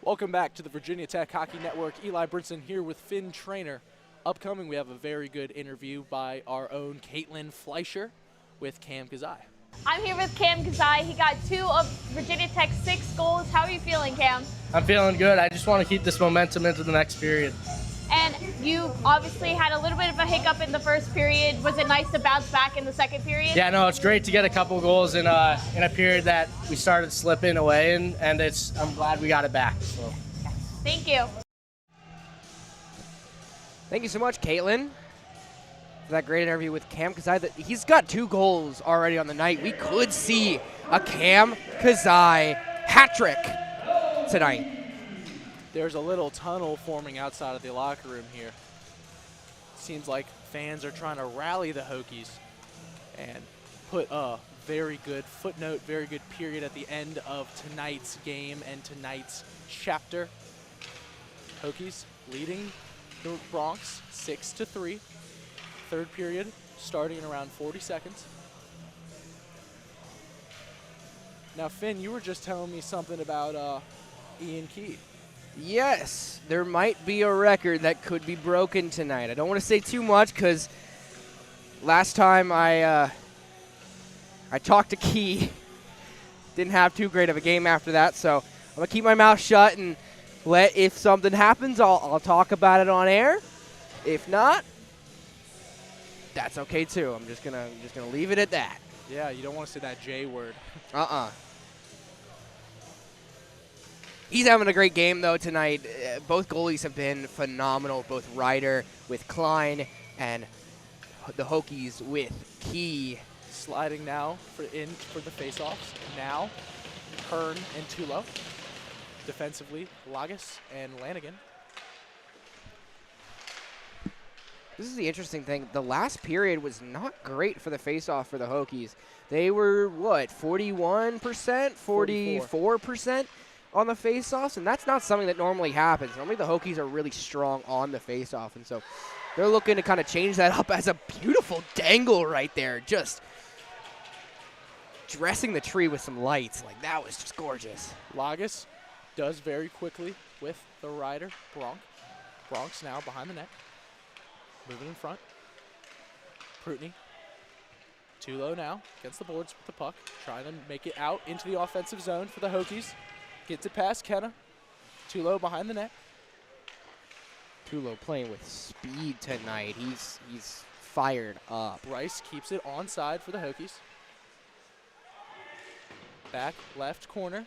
Welcome back to the Virginia Tech Hockey Network. Eli Brinson here with Finn Trainer. Upcoming, we have a very good interview by our own Caitlin Fleischer with Cam Kazai. I'm here with Cam Kazai. He got 2 of Virginia Tech's 6 goals. How are you feeling, Cam? I'm feeling good. I just want to keep this momentum into the next period. And you obviously had a little bit of a hiccup in the first period. Was it nice to bounce back in the second period? Yeah, no, it's great to get a couple goals in a period that we started slipping away in, and I'm glad we got it back. So. Thank you. Thank you so much, Caitlin, for that great interview with Cam Kazai. He's got 2 goals already on the night. We could see a Cam Kazai hat trick tonight. There's a little tunnel forming outside of the locker room here. Seems like fans are trying to rally the Hokies and put a very good footnote, very good period at the end of tonight's game and tonight's chapter. Hokies leading the Bronx 6-3. Third period starting in around 40 seconds. Now, Finn, you were just telling me something about Ian Key. Yes, there might be a record that could be broken tonight. I don't want to say too much because last time I talked to Key, didn't have too great of a game after that, so I'm going to keep my mouth shut and if something happens, I'll talk about it on air. If not, that's okay too. I'm just gonna leave it at that. Yeah, you don't want to say that J word. He's having a great game, though, tonight. Both goalies have been phenomenal, both Ryder with Klein and the Hokies with Key. Sliding now for the faceoffs. Now, Hearn and Tulo. Defensively, Lagos and Lanigan. This is the interesting thing. The last period was not great for the faceoff for the Hokies. They were, 41%, 44% on the faceoffs, and that's not something that normally happens. Normally the Hokies are really strong on the faceoff, and so they're looking to kind of change that up as a beautiful dangle right there. Just dressing the tree with some lights. Like, that was just gorgeous. Lagos does very quickly with the Ryder Bronx. Bronx now behind the net. Moving in front. Prutney. Too low now against the boards with the puck. Trying to make it out into the offensive zone for the Hokies. Gets it past Kenna. Too low behind the net. Tulo playing with speed tonight. He's fired up. Bryce keeps it onside for the Hokies. Back left corner.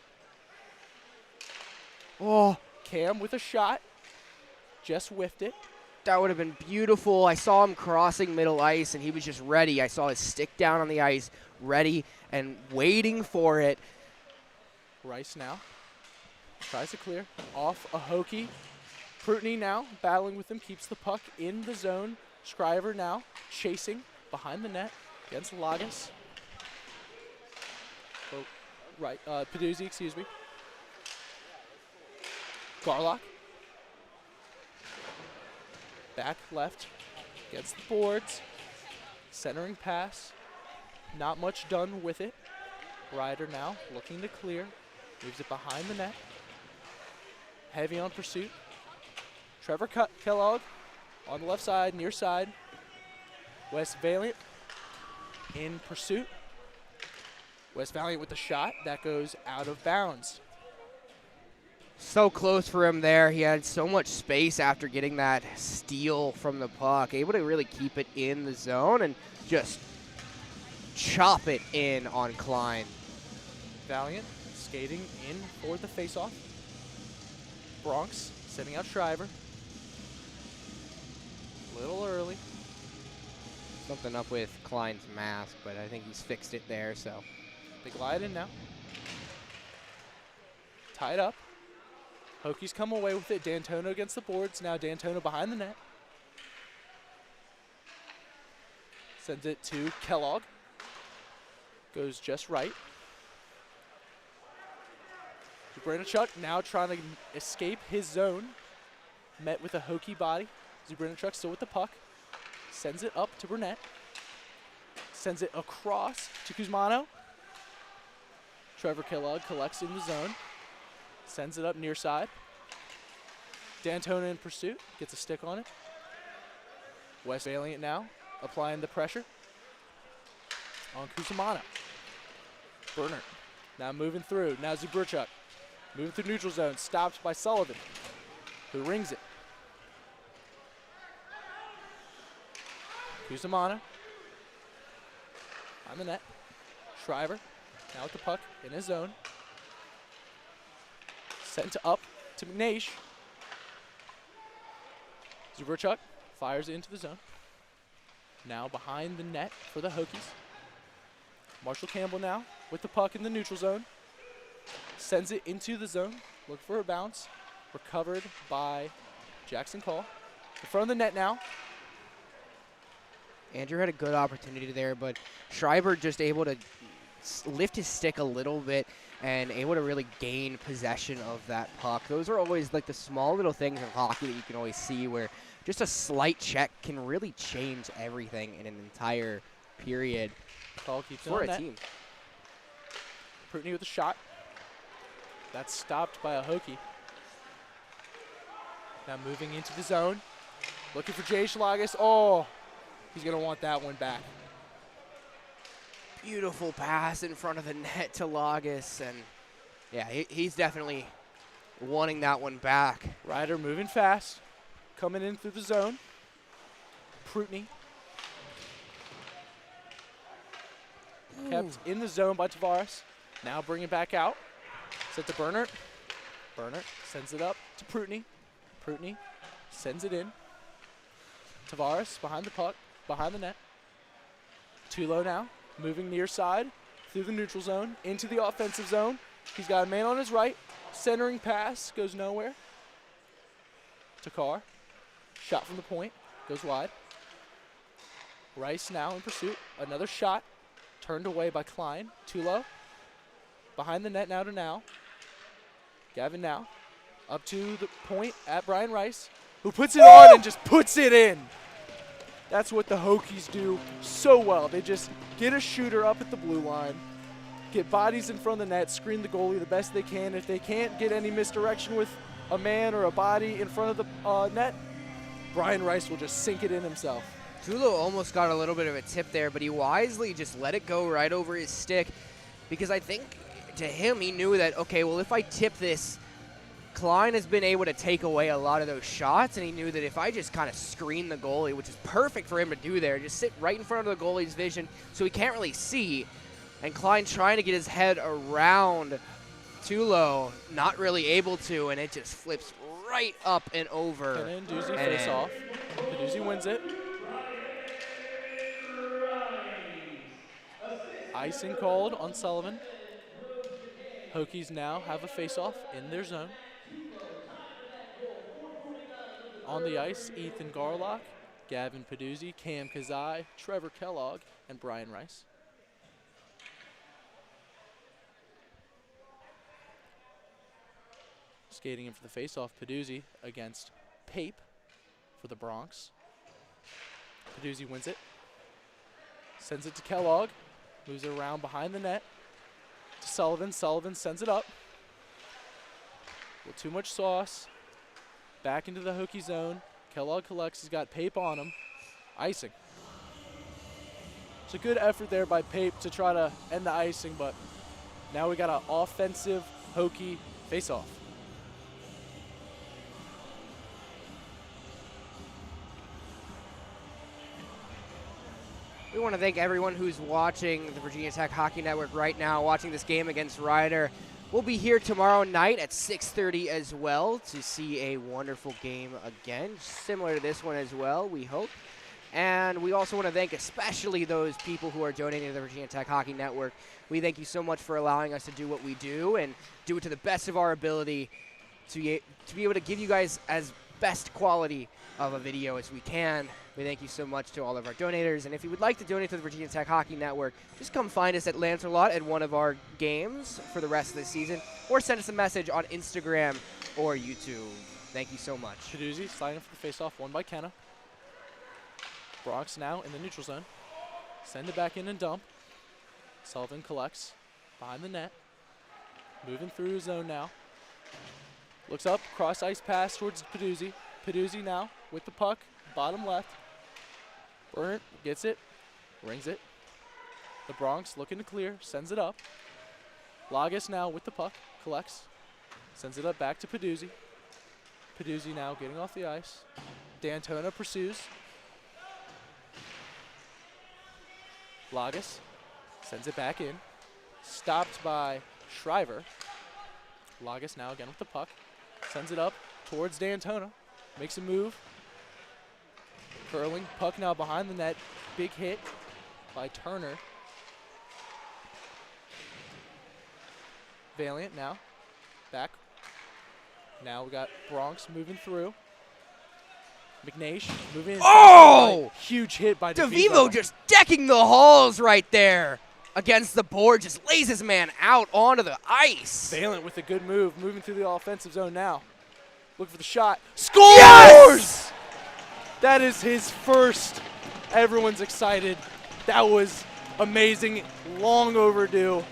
Oh, Cam with a shot. Just whiffed it. that would have been beautiful. I saw him crossing middle ice, and he was just ready. I saw his stick down on the ice, ready and waiting for it. Rice now tries to clear off a Hokie. Prutney now battling with him, keeps the puck in the zone. Scriver now chasing behind the net against Lagos. Oh, right, Peduzzi, excuse me. Garlock. Back left against the boards. Centering pass. Not much done with it. Ryder now looking to clear. Moves it behind the net. Heavy on pursuit. Trevor Kellogg on the left side, near side. Wes Valiant in pursuit. Wes Valiant with the shot. That goes out of bounds. So close for him there. He had so much space after getting that steal from the puck. Able to really keep it in the zone and just chop it in on Klein. Valiant skating in for the faceoff. Bronx sending out Shriver. A little early. Something up with Klein's mask, but I think he's fixed it there, so. They glide in now. Tied up. Hokies come away with it. D'Antonio against the boards. Now D'Antonio behind the net. Sends it to Kellogg. Goes just right. Zubrinachuk now trying to escape his zone. Met with a Hokie body. Zubrinachuk still with the puck. Sends it up to Burnett. Sends it across to Kuzmano. Trevor Kellogg collects in the zone. Sends it up near side. D'Antona in pursuit, gets a stick on it. West Valiant now, applying the pressure on Kusamana. Bernert now moving through. Now Zuburchuk moving through neutral zone, stopped by Sullivan, who rings it. Kusamana on the net. Shriver now with the puck in his zone. Sent up to McNeish. Zuburchuk fires it into the zone. Now behind the net for the Hokies. Marshall Campbell now with the puck in the neutral zone. Sends it into the zone. Look for a bounce. Recovered by Jackson Call. In front of the net now. Andrew had a good opportunity there, but Schreiber just able to lift his stick a little bit and able to really gain possession of that puck. Those are always like the small little things in hockey that you can always see where just a slight check can really change everything in an entire period Call keeps it for on a net. team. Prutney with a shot. That's stopped by a Hokie. Now moving into the zone. Looking for Jay Schlages. Oh, he's going to want that one back. Beautiful pass in front of the net to Lagas, and yeah, he's definitely wanting that one back. Ryder moving fast, coming in through the zone. Prutney. Kept in the zone by Tavares. Now bring it back out. Set to Bernert. Bernert sends it up to Prutney. Prutney sends it in. Tavares behind the puck, behind the net. Tulo now, moving near side, through the neutral zone, into the offensive zone. He's got a man on his right. Centering pass, goes nowhere. Takar, shot from the point, goes wide. Rice now in pursuit, another shot, turned away by Klein. Tulo, behind the net now to now. Gavin now, up to the point at Brian Rice, who puts it on and just puts it in. That's what the Hokies do so well. They just get a shooter up at the blue line, get bodies in front of the net, screen the goalie the best they can. If they can't get any misdirection with a man or a body in front of the net, Brian Rice will just sink it in himself. Tulo almost got a little bit of a tip there, but he wisely just let it go right over his stick because I think to him he knew that, okay, well, if I tip this, Klein has been able to take away a lot of those shots, and he knew that if I just kind of screen the goalie, which is perfect for him to do there, just sit right in front of the goalie's vision so he can't really see, and Klein trying to get his head around Tulo, not really able to, and it just flips right up and over. And then Doozy face off. Doozy wins it. Icing called on Sullivan. Hokies now have a face-off in their zone. On the ice, Ethan Garlock, Gavin Peduzzi, Cam Kazai, Trevor Kellogg, and Brian Rice. Skating in for the face-off, Peduzzi against Pape for the Bronx. Peduzzi wins it. Sends it to Kellogg. Moves it around behind the net to Sullivan. Sullivan sends it up. With too much sauce. Back into the Hokie zone. Kellogg collects. He's got Pape on him. Icing. It's a good effort there by Pape to try to end the icing, but now we got an offensive Hokie face-off. We want to thank everyone who's watching the Virginia Tech Hockey Network right now, watching this game against Ryder. We'll be here tomorrow night at 6:30 as well to see a wonderful game again, similar to this one as well, we hope. And we also want to thank especially those people who are donating to the Virginia Tech Hockey Network. We thank you so much for allowing us to do what we do and do it to the best of our ability to be able to give you guys as best quality of a video as we can. We thank you so much to all of our donators. And if you would like to donate to the Virginia Tech Hockey Network, just come find us at Lancelot at one of our games for the rest of the season, or send us a message on Instagram or YouTube. Thank you so much. Peduzzi sliding for the face-off, won by Kenna. Bronx now in the neutral zone. Send it back in and dump. Sullivan collects behind the net. Moving through his zone now. Looks up, cross ice pass towards Peduzzi. Peduzzi now with the puck, bottom left. Burnett gets it, rings it. The Bronx looking to clear, sends it up. Lagas now with the puck, collects, sends it up back to Peduzzi. Peduzzi now getting off the ice. D'Antona pursues. Lagas sends it back in. Stopped by Shriver. Lagas now again with the puck. Sends it up towards D'Antona. Makes a move. Curling. Puck now behind the net. Big hit by Turner. Valiant now. Back. Now we got Bronx moving through. McNaish moving in. Oh! Huge hit by DeVivo just decking the halls right there against the board. Just lays his man out onto the ice. Valiant with a good move. Moving through the offensive zone now. Looking for the shot. Scores! Yes! That is his first. Everyone's excited. That was amazing. Long overdue.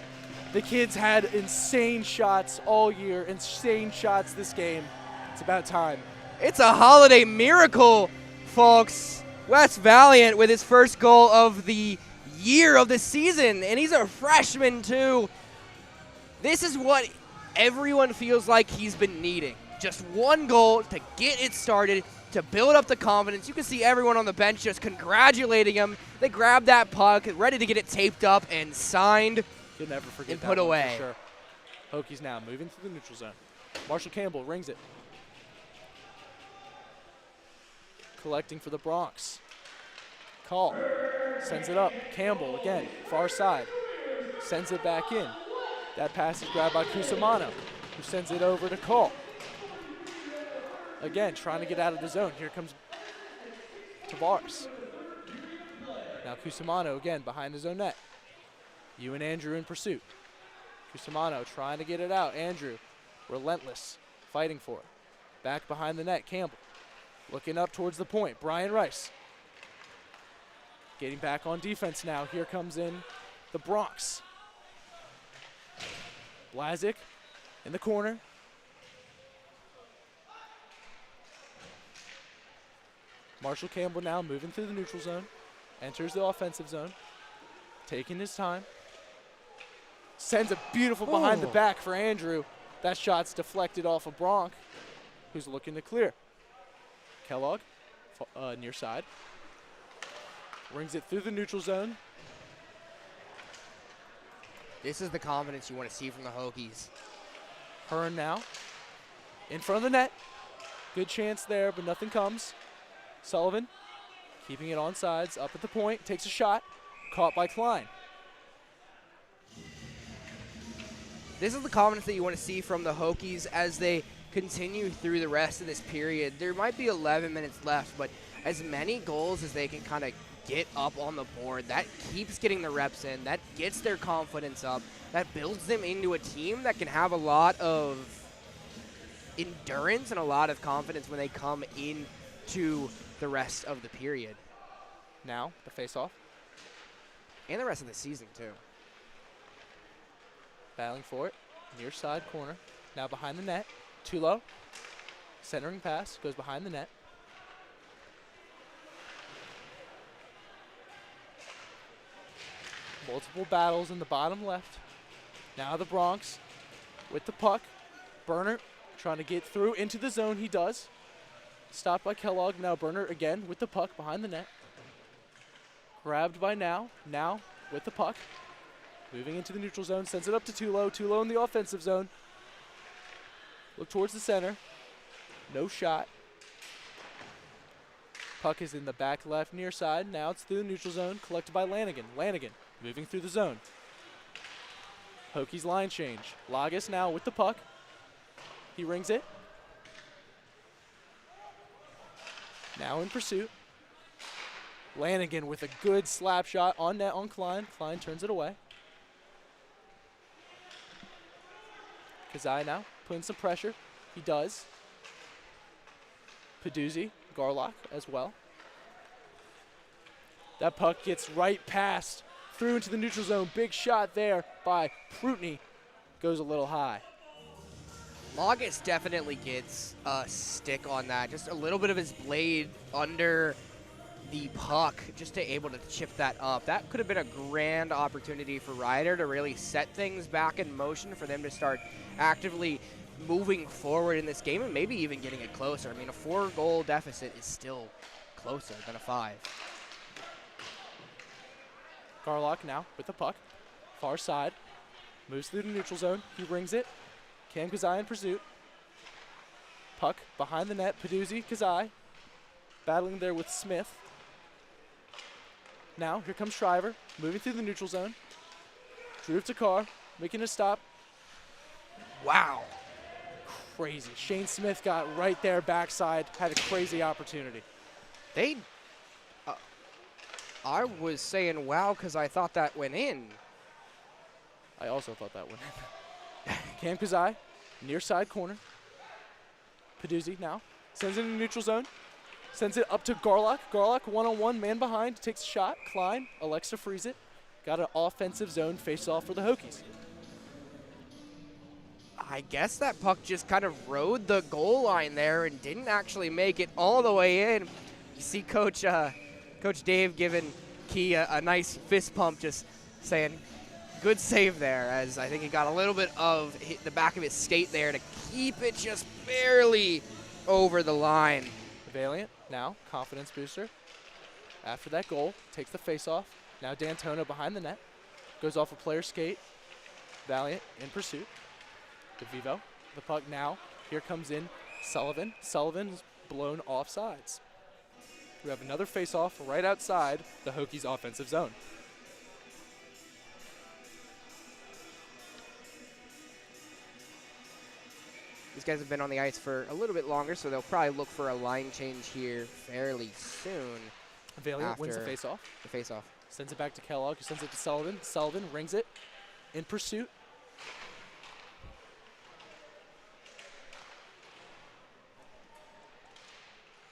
The kids had insane shots all year, insane shots this game. It's about time. It's a holiday miracle, folks. Wes Valiant with his first goal of the year, of the season, and he's a freshman too. This is what everyone feels like he's been needing. Just one goal to get it started, to build up the confidence. You can see everyone on the bench just congratulating him. They grabbed that puck, ready to get it taped up and signed. You'll never forget and that put one away. For sure. Hokies now moving through the neutral zone. Marshall Campbell rings it. Collecting for the Bronx. Call. Sends it up. Campbell again. Far side. Sends it back in. That pass is grabbed by Cusimano, who sends it over to Call. Again, trying to get out of the zone. Here comes Tavares. Now Cusimano again behind his own net. You and Andrew in pursuit. Cusimano trying to get it out. Andrew, relentless, fighting for it. Back behind the net, Campbell. Looking up towards the point, Brian Rice. Getting back on defense now. Here comes in the Bronx. Blazik in the corner. Marshall Campbell now moving through the neutral zone. Enters the offensive zone. Taking his time. Sends a beautiful behind the back for Andrew. That shot's deflected off of Bronk, who's looking to clear. Kellogg, near side. Rings it through the neutral zone. This is the confidence you want to see from the Hokies. Hearn now. In front of the net. Good chance there, but nothing comes. Sullivan, keeping it on sides, up at the point, takes a shot. Caught by Klein. This is the confidence that you want to see from the Hokies as they continue through the rest of this period. There might be 11 minutes left, but as many goals as they can kind of get up on the board, that keeps getting the reps in, that gets their confidence up, that builds them into a team that can have a lot of endurance and a lot of confidence when they come into the rest of the period. Now, the face-off. And the rest of the season, too. Battling for it. Near side corner. Now behind the net. Too low. Centering pass. Goes behind the net. Multiple battles in the bottom left. Now the Bronx with the puck. Burner trying to get through into the zone. He does. Stopped by Kellogg. Now Burner again with the puck behind the net. Grabbed by Now. Now with the puck. Moving into the neutral zone. Sends it up to Tulo. Tulo in the offensive zone. Look towards the center. No shot. Puck is in the back left near side. Now it's through the neutral zone. Collected by Lanigan. Lanigan moving through the zone. Hokies line change. Lagas now with the puck. He rings it. Now in pursuit. Lanigan with a good slap shot on net on Klein. Klein turns it away. Kazai now putting some pressure. He does. Peduzzi, Garlock as well. That puck gets right past, through into the neutral zone. Big shot there by Prutney. Goes a little high. Magus definitely gets a stick on that. Just a little bit of his blade under the puck just to able to chip that up. That could have been a grand opportunity for Ryder to really set things back in motion for them to start actively moving forward in this game and maybe even getting it closer. I mean, a 4-goal deficit is still closer than a 5. Garlock now with the puck. Far side. Moves through the neutral zone. He rings it. Cam Kazai in pursuit. Puck behind the net. Peduzzi, Kazai. Battling there with Smith. Now, here comes Shriver. Moving through the neutral zone. Drew to Carr. Making a stop. Wow. Crazy. Shane Smith got right there backside. Had a crazy opportunity. They... I was saying wow because I thought that went in. I also thought that went in. Cam Kazai, near side corner. Peduzzi now. Sends it in the neutral zone. Sends it up to Garlock. Garlock one-on-one, man behind, takes a shot. Klein elects to freeze it. Got an offensive zone face-off for the Hokies. I guess that puck just kind of rode the goal line there and didn't actually make it all the way in. You see Coach Dave giving Key a nice fist pump, just saying, good save there, as I think he got a little bit of the back of his skate there to keep it just barely over the line. Valiant now, confidence booster. After that goal, takes the face-off. Now D'Antona behind the net. Goes off a player skate. Valiant in pursuit. DeVivo, the puck now. Here comes in Sullivan. Sullivan's blown off sides. We have another face-off right outside the Hokies' offensive zone. These guys have been on the ice for a little bit longer, so they'll probably look for a line change here fairly soon. Valiant wins the face-off. The face-off. Sends it back to Kellogg, who sends it to Sullivan. Sullivan rings it. In pursuit.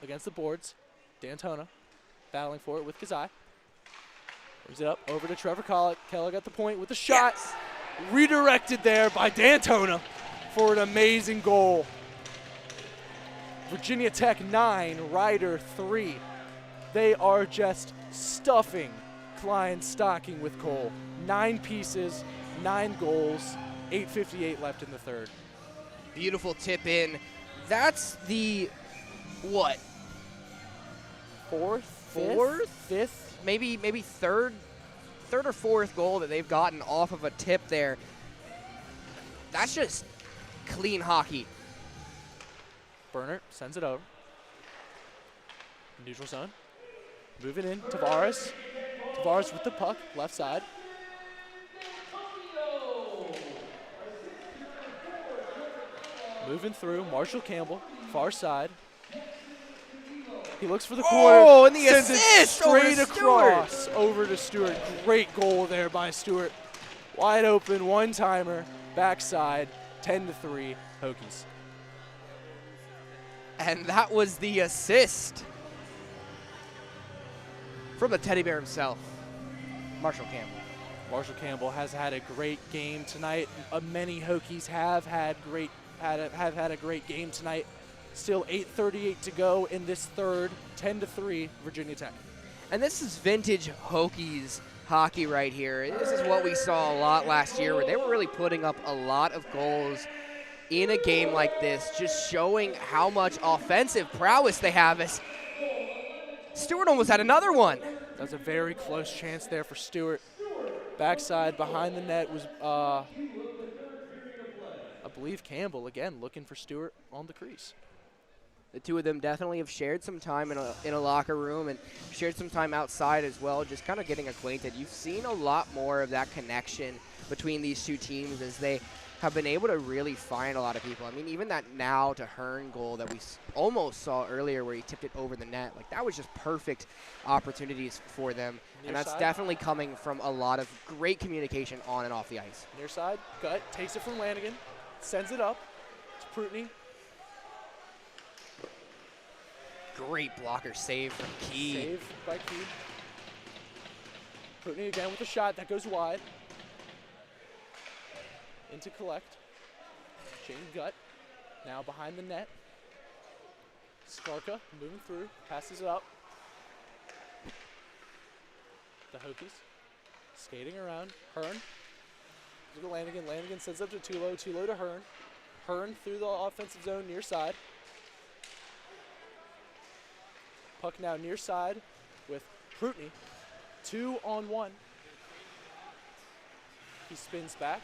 Against the boards. D'Antona battling for it with Kazai. Brings it up over to Trevor Kellogg. Kellogg at the point with the shot. Yes. Redirected there by D'Antona for an amazing goal. Virginia Tech 9, Ryder 3. They are just stuffing Klein's stocking with coal. 9 pieces, 9 goals, 8:58 left in the third. Beautiful tip in. That's the, what? Fourth? Fifth? Maybe third or fourth goal that they've gotten off of a tip there. That's just clean hockey. Bernert sends it over. Neutral zone. Moving in, Tavares. Tavares with the puck, left side. Moving through, Marshall Campbell, far side. He looks for the corner. Oh, and the sends assist it straight over to across over to Stewart. Great goal there by Stewart. Wide open, one-timer, backside, 10-3, Hokies. And that was the assist from the teddy bear himself, Marshall Campbell. Marshall Campbell has had a great game tonight. Many Hokies have had a great game tonight. Still 8:38 to go in this third, 10-3, Virginia Tech. And this is vintage Hokies hockey right here. This is what we saw a lot last year, where they were really putting up a lot of goals in a game like this, just showing how much offensive prowess they have. As Stewart almost had another one. That was a very close chance there for Stewart. Backside behind the net was, I believe, Campbell again looking for Stewart on the crease. The two of them definitely have shared some time in a locker room and shared some time outside as well, just kind of getting acquainted. You've seen a lot more of that connection between these two teams as they have been able to really find a lot of people. I mean, even that now to Hearn goal that we almost saw earlier where he tipped it over the net, like that was just perfect opportunities for them. Near and that's side. definitely coming from a lot of great communication on and off the ice. Near side, gut, takes it from Lanigan, sends it up to Prutney. Great blocker save from Key. Save by Key. Prutney again with a shot that goes wide. Into collect. Shane Gut Now behind the net. Skarka moving through, passes it up. The Hokies skating around. Hearn to Lanigan. Lanigan sends up to Tulo. Tulo to Hearn. Hearn through the offensive zone near side. Puck now near side with Prutney. 2-on-1. He spins back,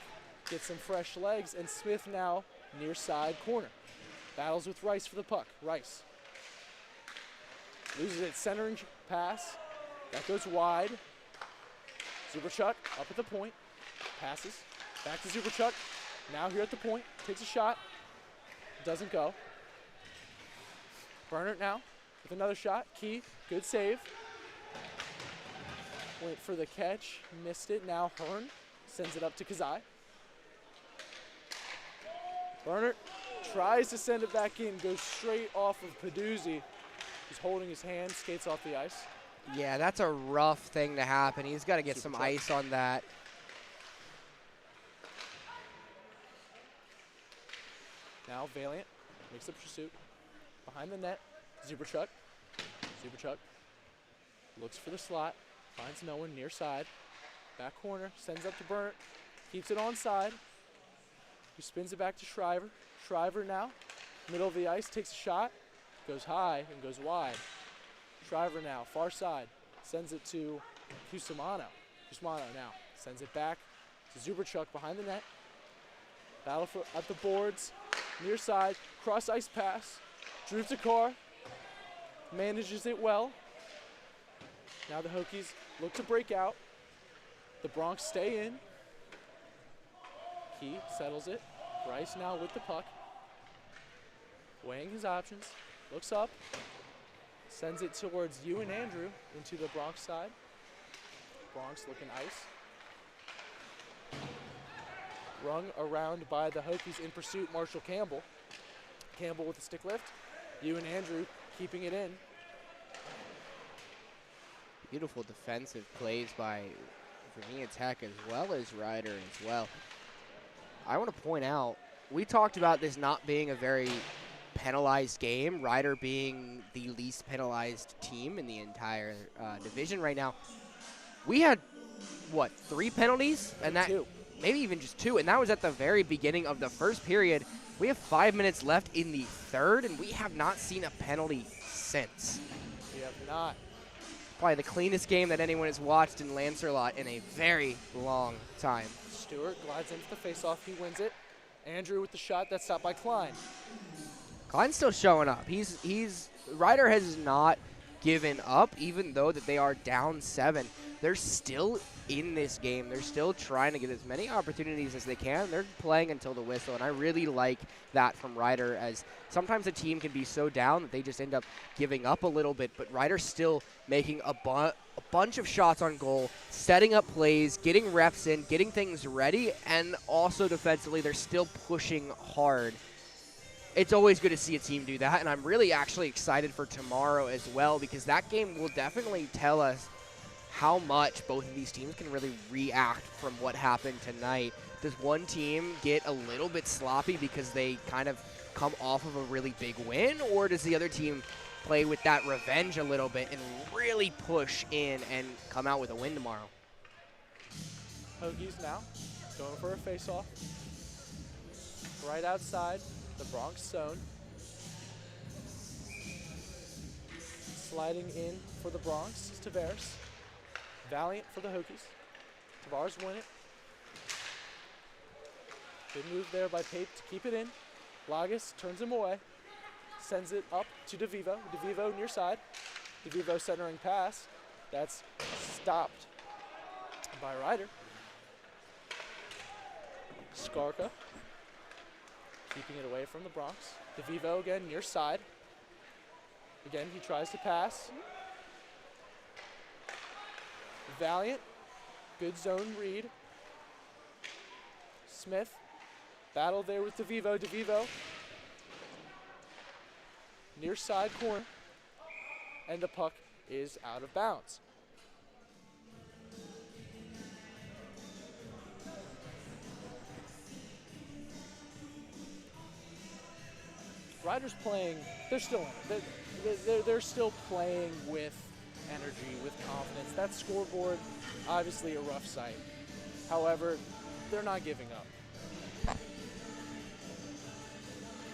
gets some fresh legs, and Smith now near side corner. Battles with Rice for the puck. Rice loses it, centering pass. That goes wide. Zuberchuk up at the point. Passes. Back to Zuberchuk. Now here at the point. Takes a shot. Doesn't go. Bernert now with another shot. Key. Good save. Went for the catch. Missed it. Now Hearn sends it up to Kazai. Bernert tries to send it back in. Goes straight off of Peduzzi. He's holding his hand. Skates off the ice. Yeah, that's a rough thing to happen. He's got to get some ice on that. Now Valiant makes the pursuit. Behind the net, Zuberchuk. Zuberchuk looks for the slot. Finds no one near side. Back corner, sends up to Bernert. Keeps it on side. He spins it back to Shriver. Shriver now, middle of the ice, takes a shot. Goes high and goes wide. Shriver now, far side, sends it to Cusimano. Cusimano now sends it back to Zuberchuk behind the net. Battle for at the boards, near side, cross ice pass. Drew Takar manages it well. Now the Hokies look to break out. The Bronx stay in. Key settles it. Rice now with the puck. Weighing his options. Looks up. Sends it towards you and Andrew into the Bronx side. Bronx looking ice. Rung around by the Hokies in pursuit, Marshall Campbell. Campbell with the stick lift. You and Andrew keeping it in. Beautiful defensive plays by Virginia Tech as well as Ryder as well. I want to point out, we talked about this not being a very penalized game, Ryder being the least penalized team in the entire division right now. We had, what, 3 penalties? And that, maybe even just 2, and that was at the very beginning of the first period. We have 5 minutes left in the third, and we have not seen a penalty since. We have not. Probably the cleanest game that anyone has watched in Lancerlot in a very long time. Stewart glides into the faceoff. He wins it. Andrew with the shot that's stopped by Klein. Klein's still showing up. Ryder has not given up, even though that they are down 7. They're still in this game. They're still trying to get as many opportunities as they can. They're playing until the whistle, and I really like that from Ryder, as sometimes a team can be so down that they just end up giving up a little bit, but Ryder's still making a bunch of shots on goal, setting up plays, getting reps in, getting things ready, and also defensively, they're still pushing hard. It's always good to see a team do that, and I'm really actually excited for tomorrow as well, because that game will definitely tell us how much both of these teams can really react from what happened tonight. Does one team get a little bit sloppy because they kind of come off of a really big win, or does the other team play with that revenge a little bit and really push in and come out with a win tomorrow? Hokies now going for a face-off. Right outside the Bronx zone. Sliding in for the Bronx is Tavares. Valiant for the Hokies. Tavares win it. Good move there by Pape to keep it in. Lagas turns him away. Sends it up to DeVivo. DeVivo near side. DeVivo centering pass. That's stopped by Ryder. Skarka keeping it away from the Bronx. DeVivo again near side. Again, he tries to pass. Valiant, good zone read. Smith, battle there with DeVivo. DeVivo, near side corner, and the puck is out of bounds. Ryder's playing, they're still in it. They're still playing with energy, with confidence. That scoreboard, obviously a rough sight. However, they're not giving up.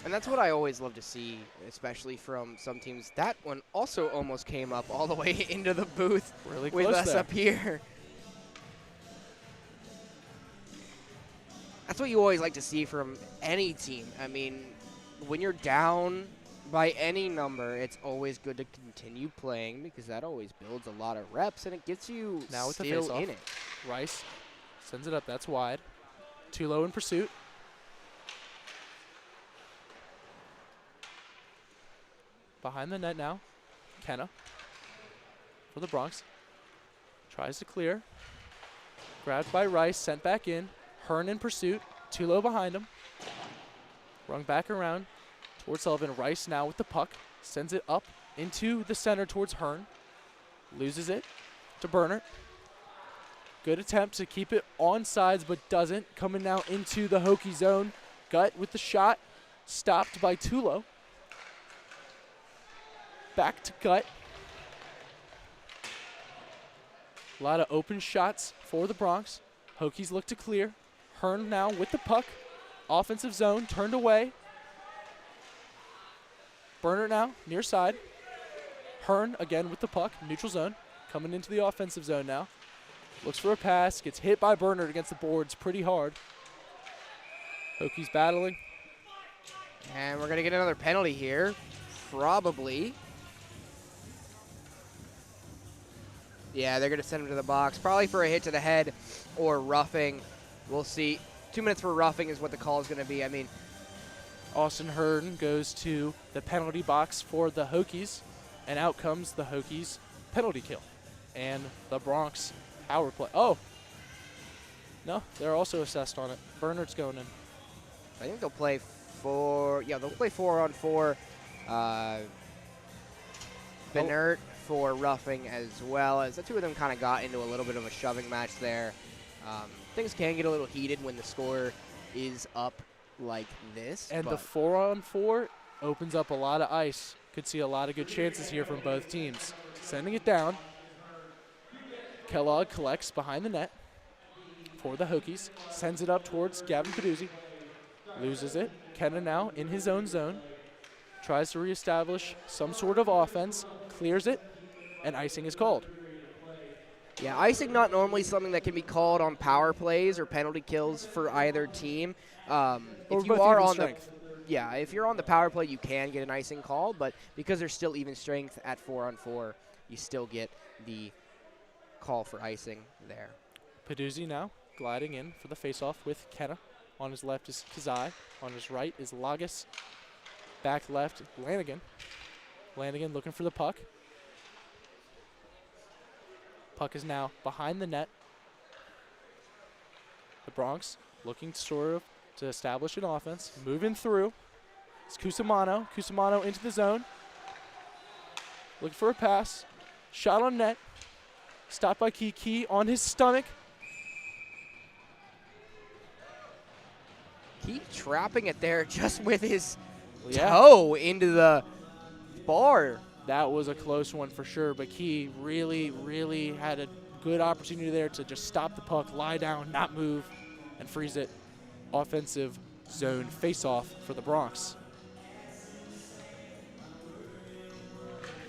And that's what I always love to see, especially from some teams. That one also almost came up all the way into the booth Really with close us there. up here. That's what you always like to see from any team. I mean, when you're down by any number, it's always good to continue playing because that always builds a lot of reps and it gets you Now with the still face-off. in it. Rice sends it up. That's wide. Too low in pursuit. Behind the net now. Kenna for the Bronx. Tries to clear. Grabbed by Rice. Sent back in. Hearn in pursuit. Too low behind him. Rung back around towards Sullivan. Rice now with the puck. Sends it up into the center towards Hearn. Loses it to Bernert. Good attempt to keep it on sides, but doesn't. Coming now into the Hokie zone. Gut with the shot. Stopped by Tulo. Back to Gut. A lot of open shots for the Bronx. Hokies look to clear. Hearn now with the puck. Offensive zone, turned away. Bernert now, near side. Hearn again with the puck, neutral zone. Coming into the offensive zone now. Looks for a pass, gets hit by Bernert against the boards pretty hard. Hokies battling. And we're going to get another penalty here, probably. Yeah, they're going to send him to the box, probably for a hit to the head or roughing. We'll see. 2 minutes for roughing is what the call is going to be. I mean, Austin Hearn goes to the penalty box for the Hokies, and out comes the Hokies penalty kill. And the Bronx power play. Oh! No, they're also assessed on it. Bernert's going in. I think they'll play they'll play 4-on-4. Benert for roughing as well, as the two of them kind of got into a little bit of a shoving match there. Things can get a little heated when the score is up like this. And the 4-on-4 opens up a lot of ice. Could see a lot of good chances here from both teams. Sending it down. Kellogg collects behind the net for the Hokies. Sends it up towards Gavin Peduzzi. Loses it. Kenna now in his own zone. Tries to reestablish some sort of offense. Clears it. And icing is called. Yeah, icing not normally something that can be called on power plays or penalty kills for either team. If you are on if you're on the power play, you can get an icing call, but because there's still even strength at 4-on-4, you still get the call for icing there. Peduzzi now gliding in for the faceoff with Kenna. On his left is Kazai. On his right is Lagas. Back left, Lanigan. Lanigan looking for the puck. Puck is now behind the net. The Bronx looking sort of to establish an offense. Moving through. It's Cusimano. Cusimano into the zone. Looking for a pass. Shot on net. Stopped by Key on his stomach. Key trapping it there just with his toe into the bar. That was a close one for sure, but Key really, really had a good opportunity there to just stop the puck, lie down, not move, and freeze it. Offensive zone face-off for the Bronx.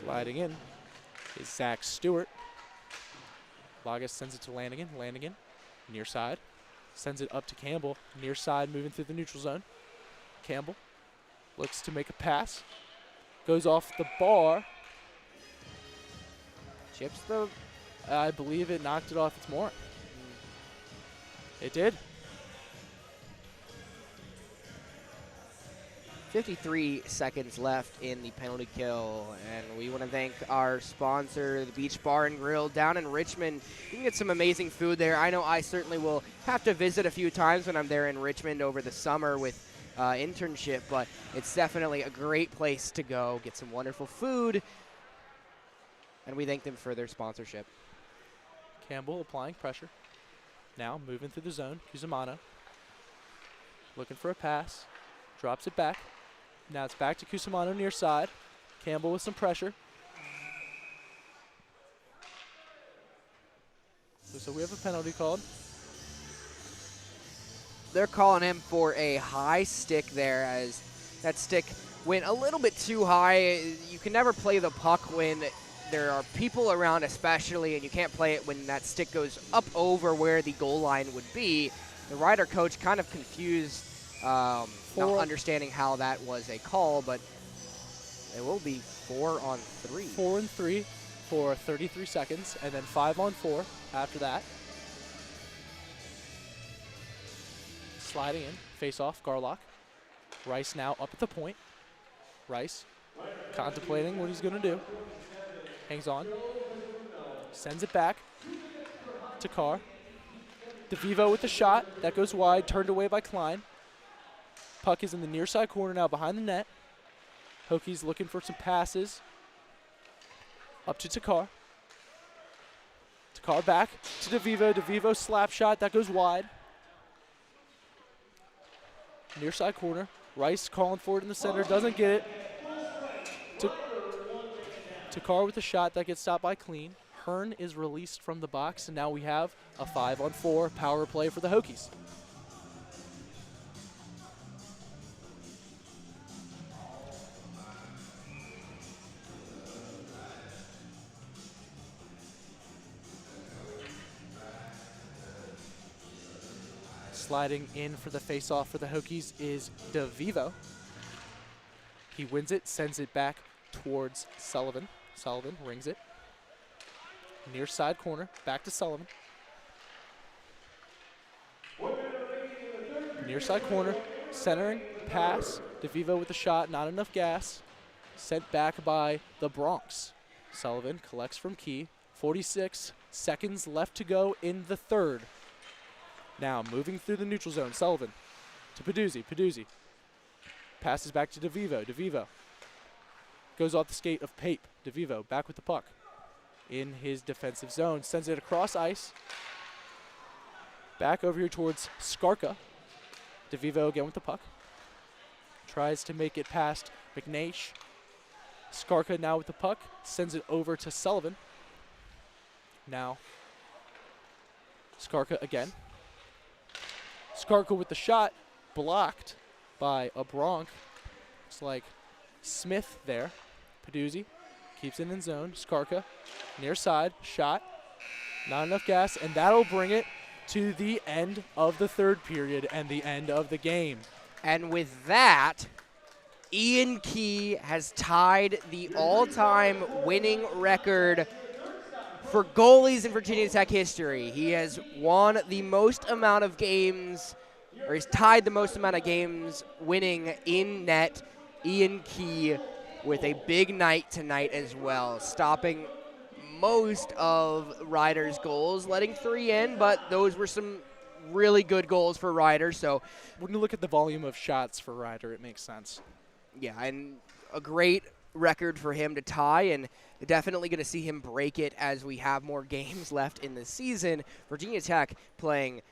Gliding in is Zach Stewart. Lagas sends it to Lanigan. Lanigan, near side. Sends it up to Campbell. Near side, moving through the neutral zone. Campbell looks to make a pass. Goes off the bar. Chips the... I believe it knocked it off its mark. It did. 53 seconds left in the penalty kill, and we want to thank our sponsor, the Beach Bar and Grill down in Richmond. You can get some amazing food there. I know I certainly will have to visit a few times when I'm there in Richmond over the summer with internship, but it's definitely a great place to go, get some wonderful food, and we thank them for their sponsorship. Campbell applying pressure. Now moving through the zone. Cusimano looking for a pass. Drops it back. Now it's back to Cusimano near side. Campbell with some pressure. So we have a penalty called. They're calling him for a high stick there, as that stick went a little bit too high. You can never play the puck when there are people around, especially, and you can't play it when that stick goes up over where the goal line would be. The Rider coach kind of confused, not understanding how that was a call, but it will be 4-on-3. 4-on-3 for 33 seconds, and then 5-on-4 after that. Sliding in, face off, Garlock. Rice now up at the point. Rice contemplating what he's going to do. Hangs on. Sends it back to Carr. DeVivo with the shot. That goes wide, turned away by Klein. Puck is in the near side corner now behind the net. Hokies looking for some passes. Up to Takar. Takar back to DeVivo. DeVivo slap shot. That goes wide. Near side corner. Rice calling for it in the center. Doesn't get it. Takar with the shot. That gets stopped by Clean. Hearn is released from the box, and now we have a 5-on-4 power play for the Hokies. Sliding in for the face-off for the Hokies is DeVivo. He wins it, sends it back towards Sullivan. Sullivan rings it. Near side corner, back to Sullivan. Near side corner, centering, pass. DeVivo with the shot, not enough gas. Sent back by the Bronx. Sullivan collects from Key. 46 seconds left to go in the third. Now moving through the neutral zone, Sullivan to Peduzzi. Peduzzi passes back to DeVivo. DeVivo goes off the skate of Pape. DeVivo back with the puck in his defensive zone. Sends it across ice. Back over here towards Skarka. DeVivo again with the puck. Tries to make it past McNeish. Skarka now with the puck. Sends it over to Sullivan. Now Skarka again. Skarka with the shot, blocked by a Bronc. Looks like Smith there. Peduzzi keeps it in zone. Skarka near side, shot. Not enough gas, and that'll bring it to the end of the third period and the end of the game. And with that, Ian Key has tied the all-time winning record for goalies in Virginia Tech history. He has won the most amount of games, or he's tied the most amount of games winning in net. Ian Key with a big night tonight as well, stopping most of Ryder's goals, letting 3 in, but those were some really good goals for Ryder. So when you look at the volume of shots for Ryder, it makes sense. Yeah, and a great record for him to tie, and definitely going to see him break it as we have more games left in the season. Virginia Tech playing